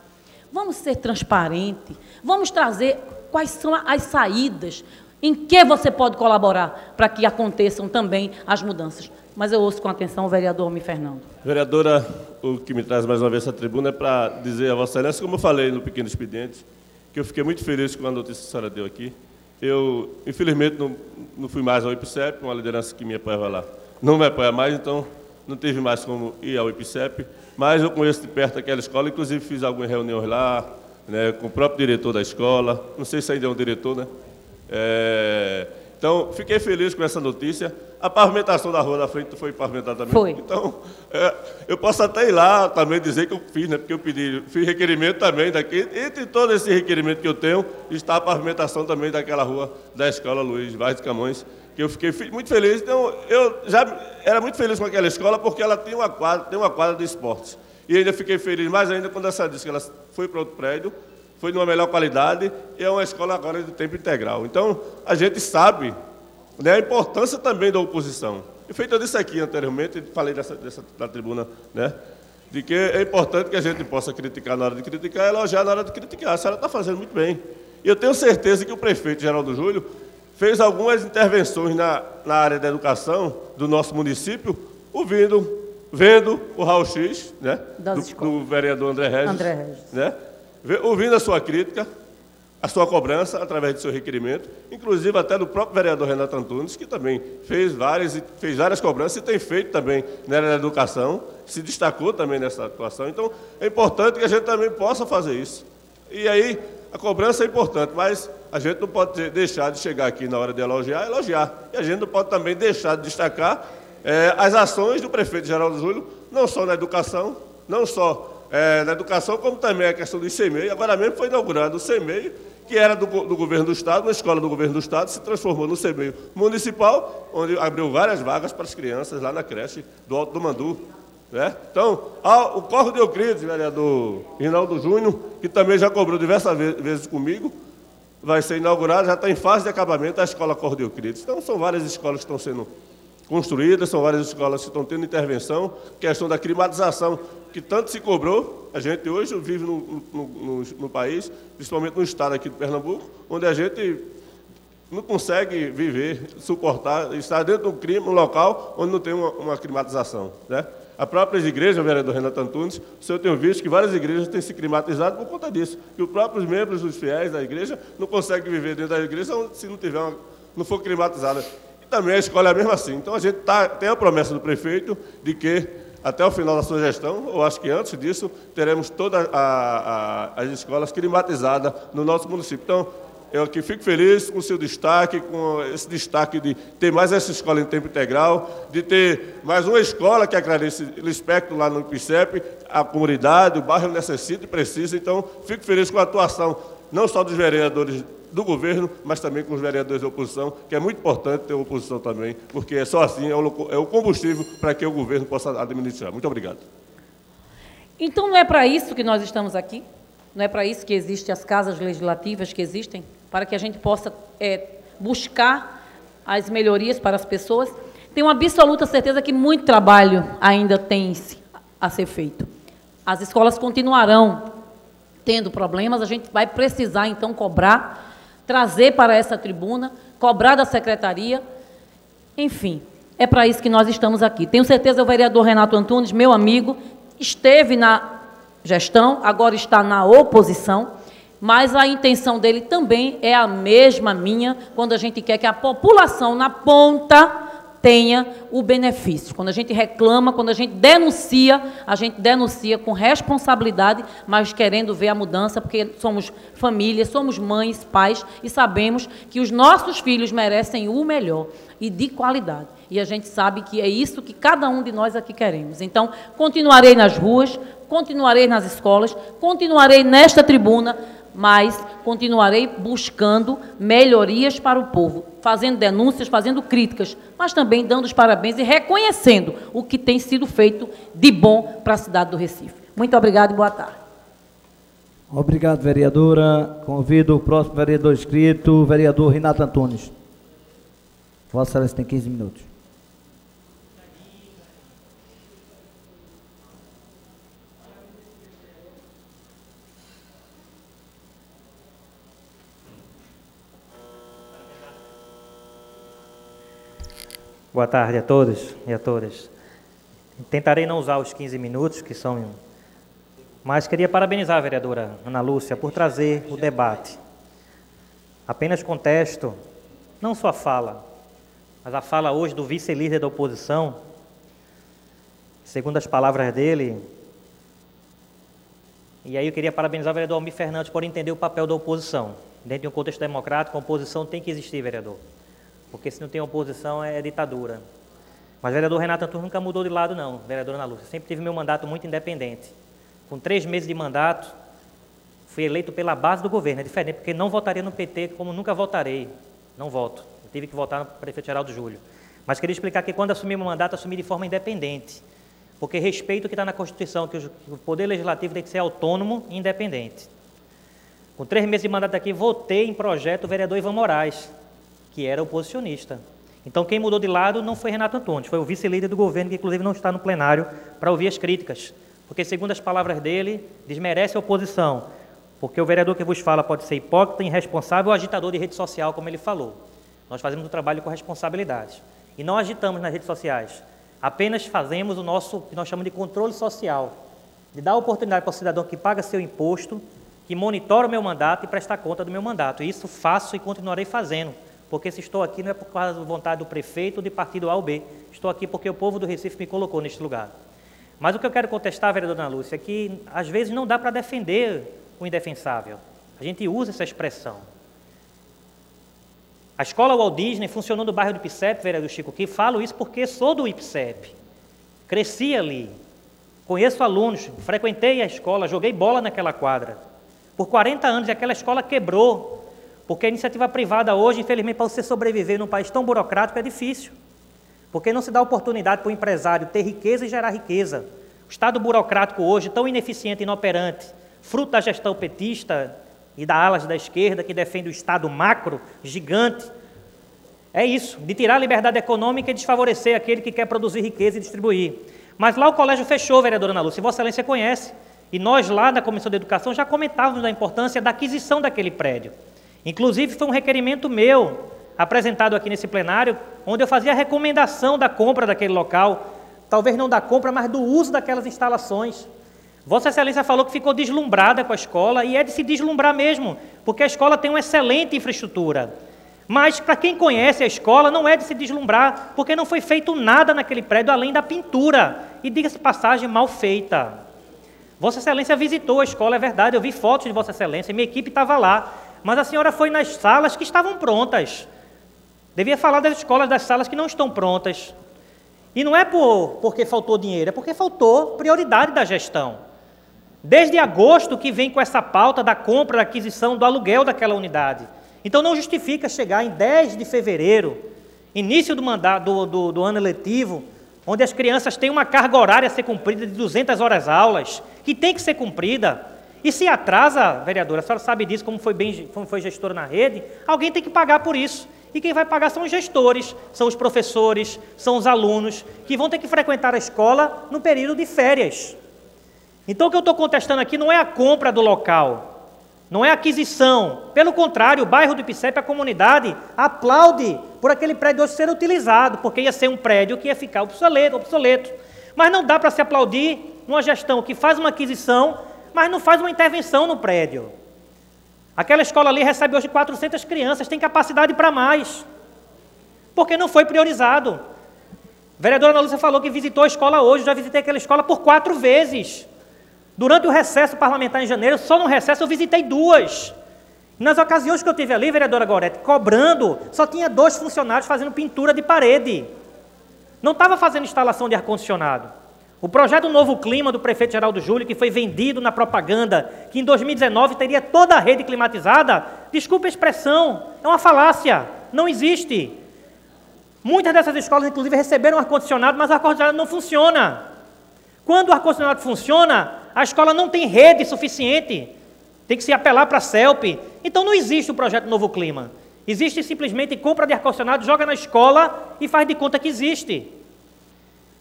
Vamos ser transparentes, vamos trazer quais são as saídas, em que você pode colaborar para que aconteçam também as mudanças. Mas eu ouço com atenção o vereador Almir Fernando. Vereadora, o que me traz mais uma vez essa tribuna é para dizer a Vossa Excelência, como eu falei no pequeno expediente, que eu fiquei muito feliz com a notícia que a senhora deu aqui. Eu, infelizmente, não fui mais ao IPCEP, uma liderança que me apoiava lá não me apoia mais, então não teve mais como ir ao IPCEP, mas eu conheço de perto aquela escola, inclusive fiz algumas reuniões lá, né, com o próprio diretor da escola, não sei se ainda é um diretor, né? Então, fiquei feliz com essa notícia. A pavimentação da rua da frente foi pavimentada também. Foi. Então, eu posso até ir lá também dizer que eu fiz, né? Porque eu fiz requerimento também daqui. Entre todo esse requerimento que eu tenho, está a pavimentação também daquela rua da escola Luiz Vaz de Camões, que eu fiquei muito feliz. Então, eu já era muito feliz com aquela escola, porque ela tem uma quadra de esportes. E ainda fiquei feliz mais ainda quando ela disse que ela foi para outro prédio, foi de uma melhor qualidade, e é uma escola agora de tempo integral. Então, a gente sabe, né, a importância também da oposição. E feito eu disse aqui anteriormente, falei da tribuna, né, de que é importante que a gente possa criticar na hora de criticar e elogiar na hora de criticar. A senhora está fazendo muito bem. E eu tenho certeza que o prefeito Geraldo Júlio fez algumas intervenções na área da educação do nosso município, vendo o raio-x, né, do vereador André Regis. Né, ouvindo a sua crítica, a sua cobrança, através do seu requerimento, inclusive até do próprio vereador Renato Antunes, que também fez várias cobranças e tem feito também na área da educação, se destacou também nessa atuação. Então, é importante que a gente também possa fazer isso. E aí, a cobrança é importante, mas a gente não pode deixar de chegar aqui na hora de elogiar. E a gente não pode também deixar de destacar as ações do prefeito Geraldo Júlio, não só na educação, na educação, como também a questão do ICMEI. Agora mesmo foi inaugurado o CEMEI, que era do governo do Estado, uma escola do governo do Estado, se transformou no CEMEI municipal, onde abriu várias vagas para as crianças lá na creche do Alto do Mandu. Né? Então, o Córrego de Euclides, vereador Rinaldo Júnior, que também já cobrou diversas vezes comigo, vai ser inaugurado, já está em fase de acabamento a escola Córrego de Euclides. Então, são várias escolas que estão sendo construídas, são várias escolas que estão tendo intervenção, questão da climatização, que tanto se cobrou. A gente hoje vive no país, principalmente no estado aqui de Pernambuco, onde a gente não consegue viver, suportar, estar dentro de um local onde não tem uma climatização. Né? A própria igreja, o vereador Renato Antunes, o senhor tem visto que várias igrejas têm se climatizado por conta disso, que os próprios membros dos fiéis da igreja não conseguem viver dentro da igreja se não for climatizada. E também a escola é mesmo assim. Então, a gente tem a promessa do prefeito de que, até o final da sua gestão, ou acho que antes disso, teremos todas as escolas climatizadas no nosso município. Então, eu aqui fico feliz com o seu destaque, com esse destaque de ter mais essa escola em tempo integral, de ter mais uma escola que a Clarice Lispector lá no IPCEP, a comunidade, o bairro necessita e precisa. Então, fico feliz com a atuação, não só dos vereadores do governo, mas também com os vereadores da oposição, que é muito importante ter oposição também, porque só assim é o combustível para que o governo possa administrar. Muito obrigado. Então, não é para isso que nós estamos aqui? Não é para isso que existem as casas legislativas que existem? para que a gente possa buscar as melhorias para as pessoas. Tenho absoluta certeza que muito trabalho ainda tem a ser feito. As escolas continuarão tendo problemas, a gente vai precisar, então, cobrar, trazer para essa tribuna, cobrar da secretaria, enfim, é para isso que nós estamos aqui. Tenho certeza que o vereador Renato Antunes, meu amigo, esteve na gestão, agora está na oposição, mas a intenção dele também é a mesma minha, quando a gente quer que a população na ponta tenha o benefício. Quando a gente reclama, quando a gente denuncia com responsabilidade, mas querendo ver a mudança, porque somos família, somos mães, pais, e sabemos que os nossos filhos merecem o melhor e de qualidade. E a gente sabe que é isso que cada um de nós aqui queremos. Então, continuarei nas ruas, continuarei nas escolas, continuarei nesta tribuna, mas continuarei buscando melhorias para o povo, fazendo denúncias, fazendo críticas, mas também dando os parabéns e reconhecendo o que tem sido feito de bom para a cidade do Recife. Muito obrigada e boa tarde. Obrigado, vereadora. Convido o próximo vereador inscrito, o vereador Renato Antunes. Vossa Excelência tem 15 minutos. Boa tarde a todos e a todas. Tentarei não usar os 15 minutos, que são... Mas queria parabenizar a vereadora Ana Lúcia por trazer o debate. Apenas contesto, não só a fala, mas a fala hoje do vice-líder da oposição, segundo as palavras dele. E aí eu queria parabenizar o vereador Almir Fernandes por entender o papel da oposição. Dentro de um contexto democrático, a oposição tem que existir, vereador. Porque se não tem oposição, é ditadura. Mas o vereador Renato Antunes nunca mudou de lado, não, vereadora Ana Lúcia. Sempre tive meu mandato muito independente. Com 3 meses de mandato, fui eleito pela base do governo. É diferente, porque não votaria no PT, como nunca votarei. Não voto. Eu tive que votar no prefeito Geraldo Júlio. Mas queria explicar que quando assumi meu mandato, assumi de forma independente. Porque respeito o que está na Constituição, que o Poder Legislativo tem que ser autônomo e independente. Com 3 meses de mandato aqui, votei em projeto o vereador Ivan Moraes, que era oposicionista. Então, quem mudou de lado não foi Renato Antunes, foi o vice-líder do governo, que inclusive não está no plenário para ouvir as críticas, porque, segundo as palavras dele, desmerece a oposição, porque o vereador que vos fala pode ser hipócrita, irresponsável ou agitador de rede social, como ele falou. Nós fazemos o trabalho com responsabilidade. E não agitamos nas redes sociais, apenas fazemos o nosso, que nós chamamos de controle social, de dar oportunidade para o cidadão que paga seu imposto, que monitora o meu mandato e prestar conta do meu mandato. E isso faço e continuarei fazendo. Porque se estou aqui não é por causa da vontade do prefeito ou de partido A ou B. Estou aqui porque o povo do Recife me colocou neste lugar. Mas o que eu quero contestar, vereadora Ana Lúcia, é que às vezes não dá para defender o indefensável. A gente usa essa expressão. A escola Walt Disney funcionou no bairro do IPSEP, vereador Chico, que falo isso porque sou do IPSEP. Cresci ali. Conheço alunos, frequentei a escola, joguei bola naquela quadra. Por 40 anos e aquela escola quebrou. Porque a iniciativa privada hoje, infelizmente, para você sobreviver num país tão burocrático é difícil. Porque não se dá oportunidade para o empresário ter riqueza e gerar riqueza. O Estado burocrático hoje, tão ineficiente e inoperante, fruto da gestão petista e da ala da esquerda, que defende o Estado macro, gigante, é isso, de tirar a liberdade econômica e desfavorecer aquele que quer produzir riqueza e distribuir. Mas lá o colégio fechou, vereadora Ana Lúcia, Vossa Excelência conhece. E nós lá da Comissão de Educação já comentávamos da importância da aquisição daquele prédio. Inclusive, foi um requerimento meu, apresentado aqui nesse plenário, onde eu fazia a recomendação da compra daquele local, talvez não da compra, mas do uso daquelas instalações. Vossa Excelência falou que ficou deslumbrada com a escola, e é de se deslumbrar mesmo, porque a escola tem uma excelente infraestrutura. Mas, para quem conhece a escola, não é de se deslumbrar, porque não foi feito nada naquele prédio, além da pintura, e diga-se passagem, mal feita. Vossa Excelência visitou a escola, é verdade, eu vi fotos de Vossa Excelência, minha equipe estava lá, mas a senhora foi nas salas que estavam prontas. Devia falar das escolas, das salas que não estão prontas. E não é porque faltou dinheiro, é porque faltou prioridade da gestão. Desde agosto que vem com essa pauta da compra, da aquisição, do aluguel daquela unidade. Então não justifica chegar em 10 de fevereiro, início do mandato do ano letivo, onde as crianças têm uma carga horária a ser cumprida de 200 horas aulas, que tem que ser cumprida, E se atrasa, vereadora, a senhora sabe disso, como foi gestora na rede, alguém tem que pagar por isso. E quem vai pagar são os gestores, são os professores, são os alunos, que vão ter que frequentar a escola no período de férias. Então, o que eu estou contestando aqui não é a compra do local, não é a aquisição. Pelo contrário, o bairro do Ipicep, a comunidade, aplaude por aquele prédio hoje ser utilizado, porque ia ser um prédio que ia ficar obsoleto. Mas não dá para se aplaudir uma gestão que faz uma aquisição, mas não faz uma intervenção no prédio. Aquela escola ali recebe hoje 400 crianças, tem capacidade para mais, porque não foi priorizado. A vereadora Ana Lúcia falou que visitou a escola hoje, já visitei aquela escola por 4 vezes. Durante o recesso parlamentar em janeiro, só no recesso eu visitei 2. Nas ocasiões que eu tive ali, vereadora Gorete, cobrando, só tinha 2 funcionários fazendo pintura de parede. Não estava fazendo instalação de ar-condicionado. O projeto Novo Clima do prefeito Geraldo Júlio, que foi vendido na propaganda, que em 2019 teria toda a rede climatizada, desculpa a expressão, é uma falácia, não existe. Muitas dessas escolas, inclusive, receberam ar-condicionado, mas o ar-condicionado não funciona. Quando o ar-condicionado funciona, a escola não tem rede suficiente, tem que se apelar para a CELP. Então não existe o projeto Novo Clima. Existe simplesmente compra de ar-condicionado, joga na escola e faz de conta que existe.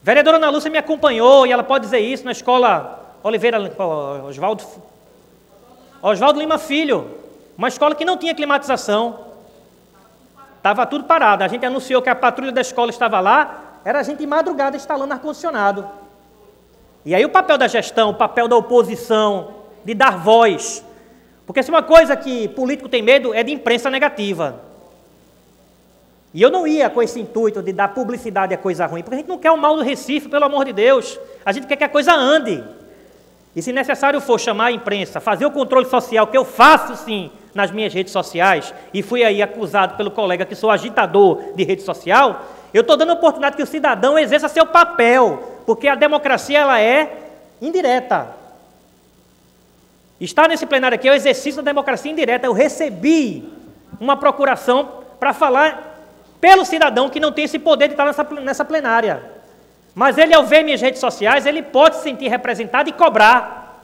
A vereadora Ana Lúcia me acompanhou, e ela pode dizer isso, na escola Oswaldo Lima Filho, uma escola que não tinha climatização, estava tudo parado. A gente anunciou que a patrulha da escola estava lá, era a gente de madrugada instalando ar-condicionado. E aí o papel da gestão, o papel da oposição, de dar voz, porque se uma coisa que político tem medo é de imprensa negativa. E eu não ia com esse intuito de dar publicidade a coisa ruim, porque a gente não quer o mal do Recife, pelo amor de Deus. A gente quer que a coisa ande. E se necessário for chamar a imprensa, fazer o controle social, que eu faço sim nas minhas redes sociais, e fui aí acusado pelo colega que sou agitador de rede social, eu estou dando a oportunidade que o cidadão exerça seu papel, porque a democracia ela é indireta. Estar nesse plenário aqui é o exercício da democracia indireta. Eu recebi uma procuração para falar pelo cidadão que não tem esse poder de estar nessa plenária. Mas ele, ao ver minhas redes sociais, ele pode se sentir representado e cobrar.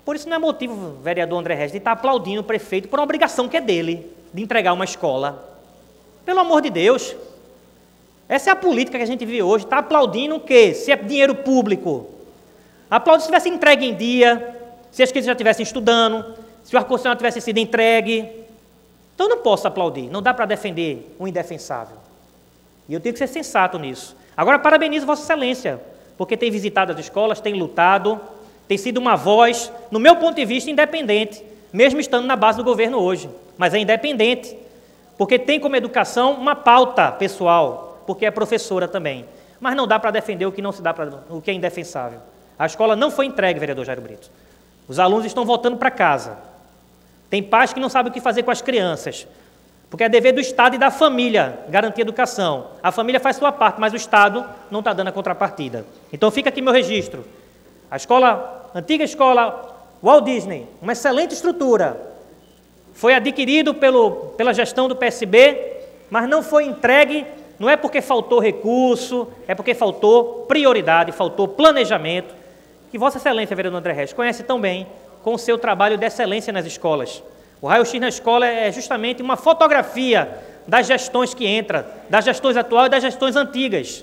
Por isso não é motivo, vereador André Regis, de estar aplaudindo o prefeito por uma obrigação que é dele, de entregar uma escola. Pelo amor de Deus. Essa é a política que a gente vive hoje. Está aplaudindo o quê? Se é dinheiro público. Aplaudir se tivesse entregue em dia, se as crianças já estivessem estudando, se o ar-condicionado tivesse sido entregue. Então eu não posso aplaudir, não dá para defender o indefensável. E eu tenho que ser sensato nisso. Agora parabenizo Vossa Excelência, porque tem visitado as escolas, tem lutado, tem sido uma voz, no meu ponto de vista, independente, mesmo estando na base do governo hoje. Mas é independente, porque tem como educação uma pauta pessoal, porque é professora também. Mas não dá para defender o que não se dá para, o que é indefensável. A escola não foi entregue, vereador Jairo Brito. Os alunos estão voltando para casa. Tem pais que não sabem o que fazer com as crianças, porque é dever do Estado e da família garantir a educação. A família faz sua parte, mas o Estado não está dando a contrapartida. Então fica aqui meu registro. A antiga escola Walt Disney, uma excelente estrutura, foi adquirido pela gestão do PSB, mas não foi entregue, não é porque faltou recurso, é porque faltou prioridade, faltou planejamento, que Vossa Excelência, vereador André Regis, conhece tão bem, com o seu trabalho de excelência nas escolas. O raio-x na escola é justamente uma fotografia das gestões que entram, das gestões atuais e das gestões antigas,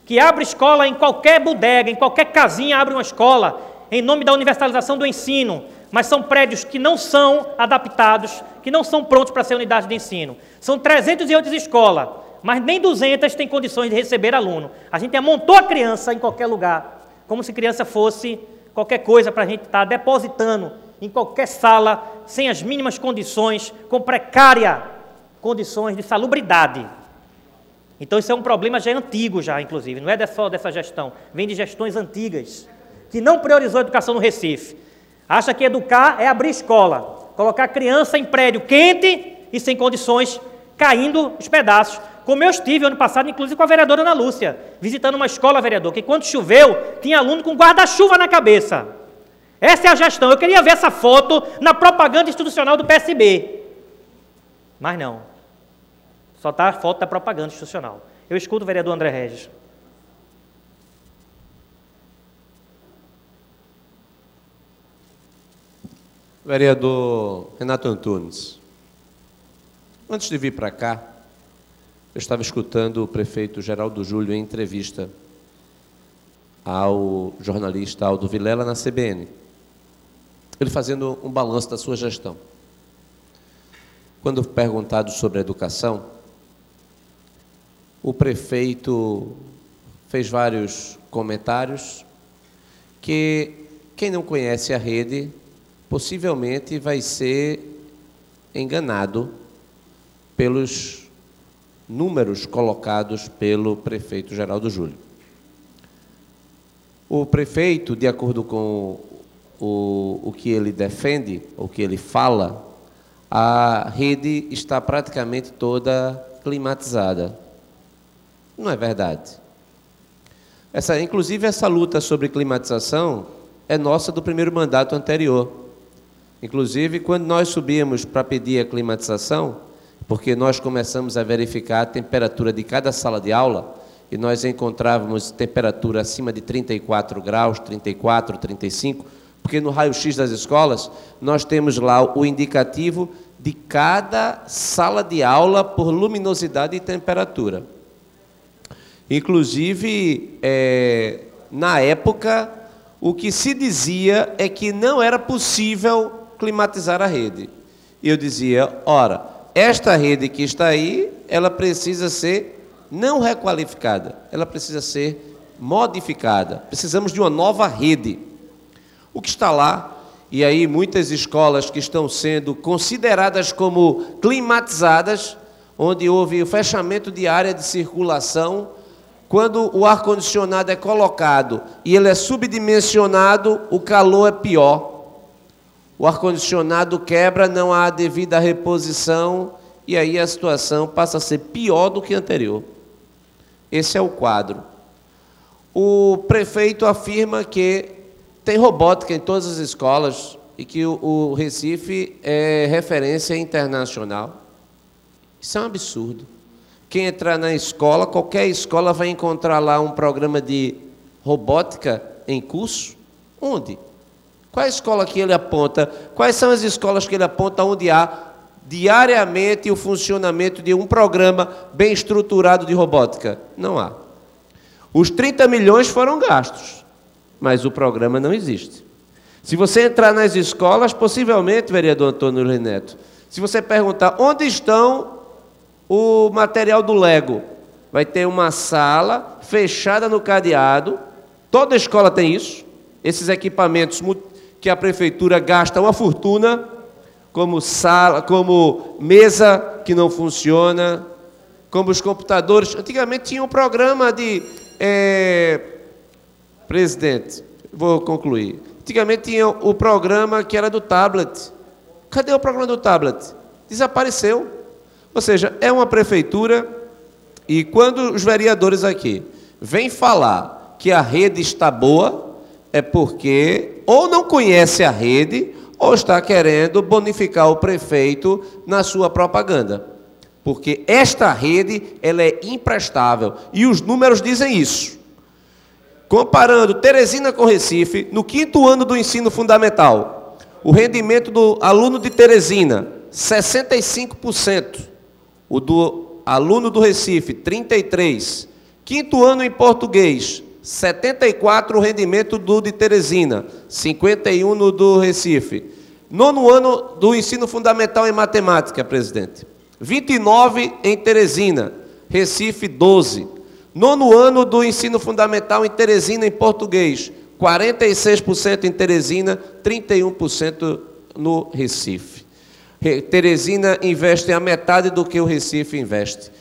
que abre escola em qualquer bodega, em qualquer casinha abre uma escola, em nome da universalização do ensino, mas são prédios que não são adaptados, que não são prontos para ser unidade de ensino. São 308 escolas, mas nem 200 têm condições de receber aluno. A gente amontou a criança em qualquer lugar, como se criança fosse qualquer coisa para a gente estar depositando em qualquer sala, sem as mínimas condições, com precárias condições de salubridade. Então isso é um problema já antigo, inclusive, não é só dessa gestão, vem de gestões antigas, que não priorizou a educação no Recife. Acha que educar é abrir escola, colocar criança em prédio quente e sem condições, caindo os pedaços. Como eu estive ano passado, inclusive com a vereadora Ana Lúcia, visitando uma escola, vereador, que quando choveu, tinha aluno com guarda-chuva na cabeça. Essa é a gestão. Eu queria ver essa foto na propaganda institucional do PSB. Mas não. Só está a foto da propaganda institucional. Eu escuto o vereador André Regis. Vereador Renato Antunes, antes de vir para cá, eu estava escutando o prefeito Geraldo Júlio em entrevista ao jornalista Aldo Vilela na CBN, ele fazendo um balanço da sua gestão. Quando perguntado sobre a educação, o prefeito fez vários comentários que quem não conhece a rede possivelmente vai ser enganado pelos números colocados pelo prefeito Geraldo Júlio. O prefeito, de acordo com o que ele defende, o que ele fala, a rede está praticamente toda climatizada. Não é verdade. Inclusive, essa luta sobre climatização é nossa do primeiro mandato anterior. Inclusive, quando nós subíamos para pedir a climatização, porque nós começamos a verificar a temperatura de cada sala de aula, e nós encontrávamos temperatura acima de 34 graus, 34, 35, porque no raio-x das escolas, nós temos lá o indicativo de cada sala de aula por luminosidade e temperatura. Inclusive, na época, o que se dizia é que não era possível climatizar a rede. E eu dizia, ora, esta rede que está aí, ela precisa ser não requalificada, ela precisa ser modificada. Precisamos de uma nova rede. O que está lá, e aí muitas escolas que estão sendo consideradas como climatizadas, onde houve o fechamento de área de circulação, quando o ar-condicionado é colocado e ele é subdimensionado, o calor é pior. O ar-condicionado quebra, não há devida reposição, e aí a situação passa a ser pior do que a anterior. Esse é o quadro. O prefeito afirma que tem robótica em todas as escolas e que o Recife é referência internacional. Isso é um absurdo. Quem entrar na escola, qualquer escola vai encontrar lá um programa de robótica em curso. Onde? Qual é a escola que ele aponta? Quais são as escolas que ele aponta onde há diariamente o funcionamento de um programa bem estruturado de robótica? Não há. Os 30 milhões foram gastos, mas o programa não existe. Se você entrar nas escolas, possivelmente, vereador Antônio Luiz Neto, se você perguntar onde estão o material do Lego, vai ter uma sala fechada no cadeado, toda escola tem isso, esses equipamentos que a prefeitura gasta uma fortuna, como sala, como mesa que não funciona, como os computadores. Antigamente tinha um programa de... Presidente, vou concluir. Antigamente tinha o programa que era do tablet. Cadê o programa do tablet? Desapareceu. Ou seja, é uma prefeitura, e quando os vereadores aqui vêm falar que a rede está boa, é porque ou não conhece a rede, ou está querendo bonificar o prefeito na sua propaganda. Porque esta rede, ela é imprestável. E os números dizem isso. Comparando Teresina com Recife, no 5º ano do ensino fundamental, o rendimento do aluno de Teresina, 65%. O do aluno do Recife, 33%. 5º ano em português, 74% o rendimento do de Teresina, 51% no do Recife. 9º ano do ensino fundamental em matemática, presidente. 29% em Teresina, Recife 12%. 9º ano do ensino fundamental em Teresina em português, 46% em Teresina, 31% no Recife. Teresina investe a metade do que o Recife investe.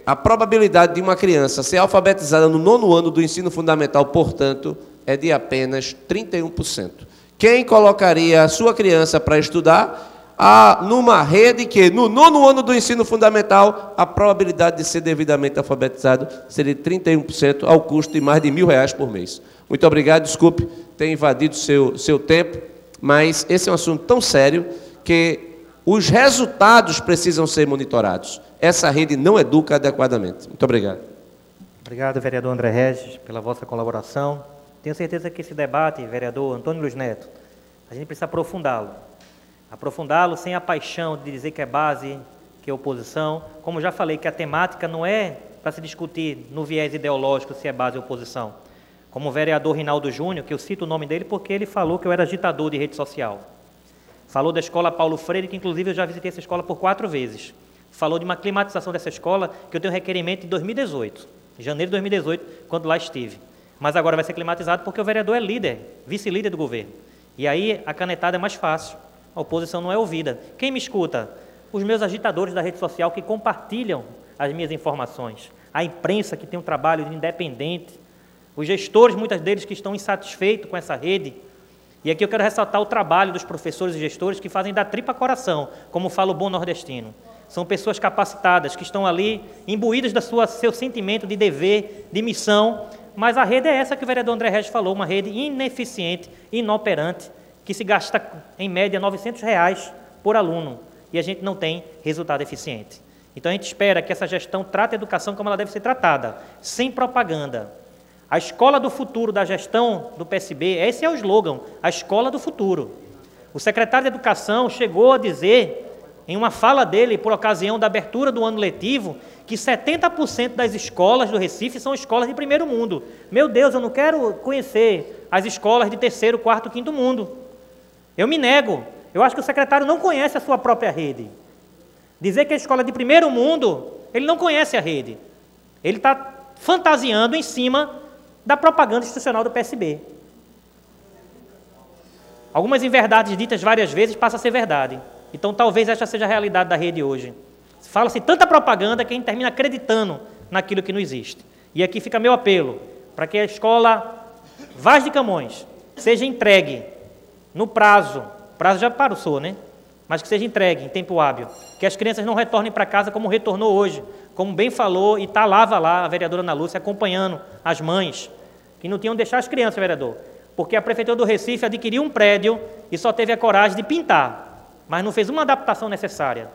A probabilidade de uma criança ser alfabetizada no 9º ano do ensino fundamental, portanto, é de apenas 31%. Quem colocaria a sua criança para estudar numa rede que, no 9º ano do ensino fundamental, a probabilidade de ser devidamente alfabetizado seria de 31%, ao custo de mais de R$1.000 por mês. Muito obrigado, desculpe ter invadido seu tempo, mas esse é um assunto tão sério que os resultados precisam ser monitorados. Essa rede não educa adequadamente. Muito obrigado. Obrigado, vereador André Regis, pela vossa colaboração. Tenho certeza que esse debate, vereador Antônio Luiz Neto, a gente precisa aprofundá-lo. aprofundá-lo sem a paixão de dizer que é base, que é oposição. Como já falei, que a temática não é para se discutir no viés ideológico se é base ou oposição. Como o vereador Rinaldo Júnior, que eu cito o nome dele porque ele falou que eu era agitador de rede social. Falou da escola Paulo Freire, que inclusive eu já visitei essa escola por 4 vezes. Falou de uma climatização dessa escola, que eu tenho requerimento em 2018, em janeiro de 2018, quando lá estive. Mas agora vai ser climatizado porque o vereador é líder, vice-líder do governo. E aí a canetada é mais fácil, a oposição não é ouvida. Quem me escuta? Os meus agitadores da rede social que compartilham as minhas informações. A imprensa que tem um trabalho independente. Os gestores, muitos deles que estão insatisfeitos com essa rede. E aqui eu quero ressaltar o trabalho dos professores e gestores que fazem da tripa coração, como fala o bom nordestino. São pessoas capacitadas, que estão ali imbuídas do seu sentimento de dever, de missão, mas a rede é essa que o vereador André Regis falou, uma rede ineficiente, inoperante, que se gasta, em média, R$900 por aluno, e a gente não tem resultado eficiente. Então a gente espera que essa gestão trate a educação como ela deve ser tratada, sem propaganda. A escola do futuro da gestão do PSB, esse é o slogan, a escola do futuro. O secretário de Educação chegou a dizer, em uma fala dele, por ocasião da abertura do ano letivo, que 70% das escolas do Recife são escolas de primeiro mundo. Meu Deus, eu não quero conhecer as escolas de terceiro, quarto, quinto mundo. Eu me nego. Eu acho que o secretário não conhece a sua própria rede. Dizer que a escola é de primeiro mundo, ele não conhece a rede. Ele está fantasiando em cima da propaganda institucional do PSB. Algumas inverdades ditas várias vezes passam a ser verdade. Então, talvez esta seja a realidade da rede hoje. Fala-se tanta propaganda que a gente termina acreditando naquilo que não existe. E aqui fica meu apelo, para que a escola Vaz de Camões seja entregue no prazo já passou, né? Mas que seja entregue em tempo hábil, que as crianças não retornem para casa como retornou hoje, como bem falou, e estava lá a vereadora Ana Lúcia acompanhando as mães, que não tinham deixado as crianças, vereador, porque a Prefeitura do Recife adquiriu um prédio e só teve a coragem de pintar, mas não fez uma adaptação necessária.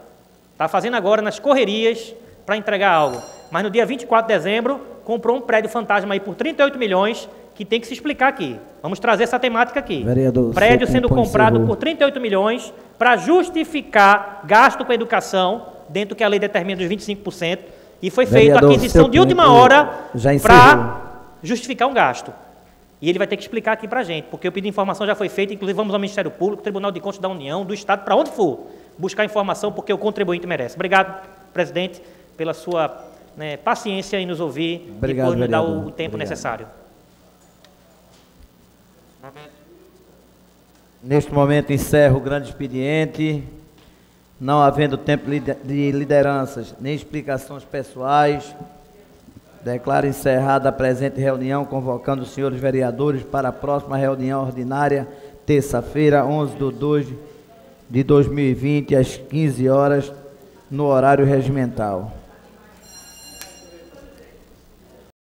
Está fazendo agora nas correrias para entregar algo. Mas no dia 24 de dezembro, comprou um prédio fantasma aí por 38 milhões, que tem que se explicar aqui. Vamos trazer essa temática aqui. Vereador, prédio sendo comprado por 38 milhões para justificar gasto com a educação, dentro do que a lei determina dos 25%, e foi feita a aquisição de última hora para justificar um gasto. E ele vai ter que explicar aqui para a gente, porque o pedido de informação já foi feito, inclusive vamos ao Ministério Público, Tribunal de Contas da União, do Estado, para onde for, buscar informação, porque o contribuinte merece. Obrigado, presidente, pela sua paciência em nos ouvir. Obrigado, e por nos dar o tempo necessário. Neste momento encerro o grande expediente, não havendo tempo de lideranças nem explicações pessoais. Declaro encerrada a presente reunião, convocando os senhores vereadores para a próxima reunião ordinária, terça-feira, 11/2/2020, às 15 horas, no horário regimental.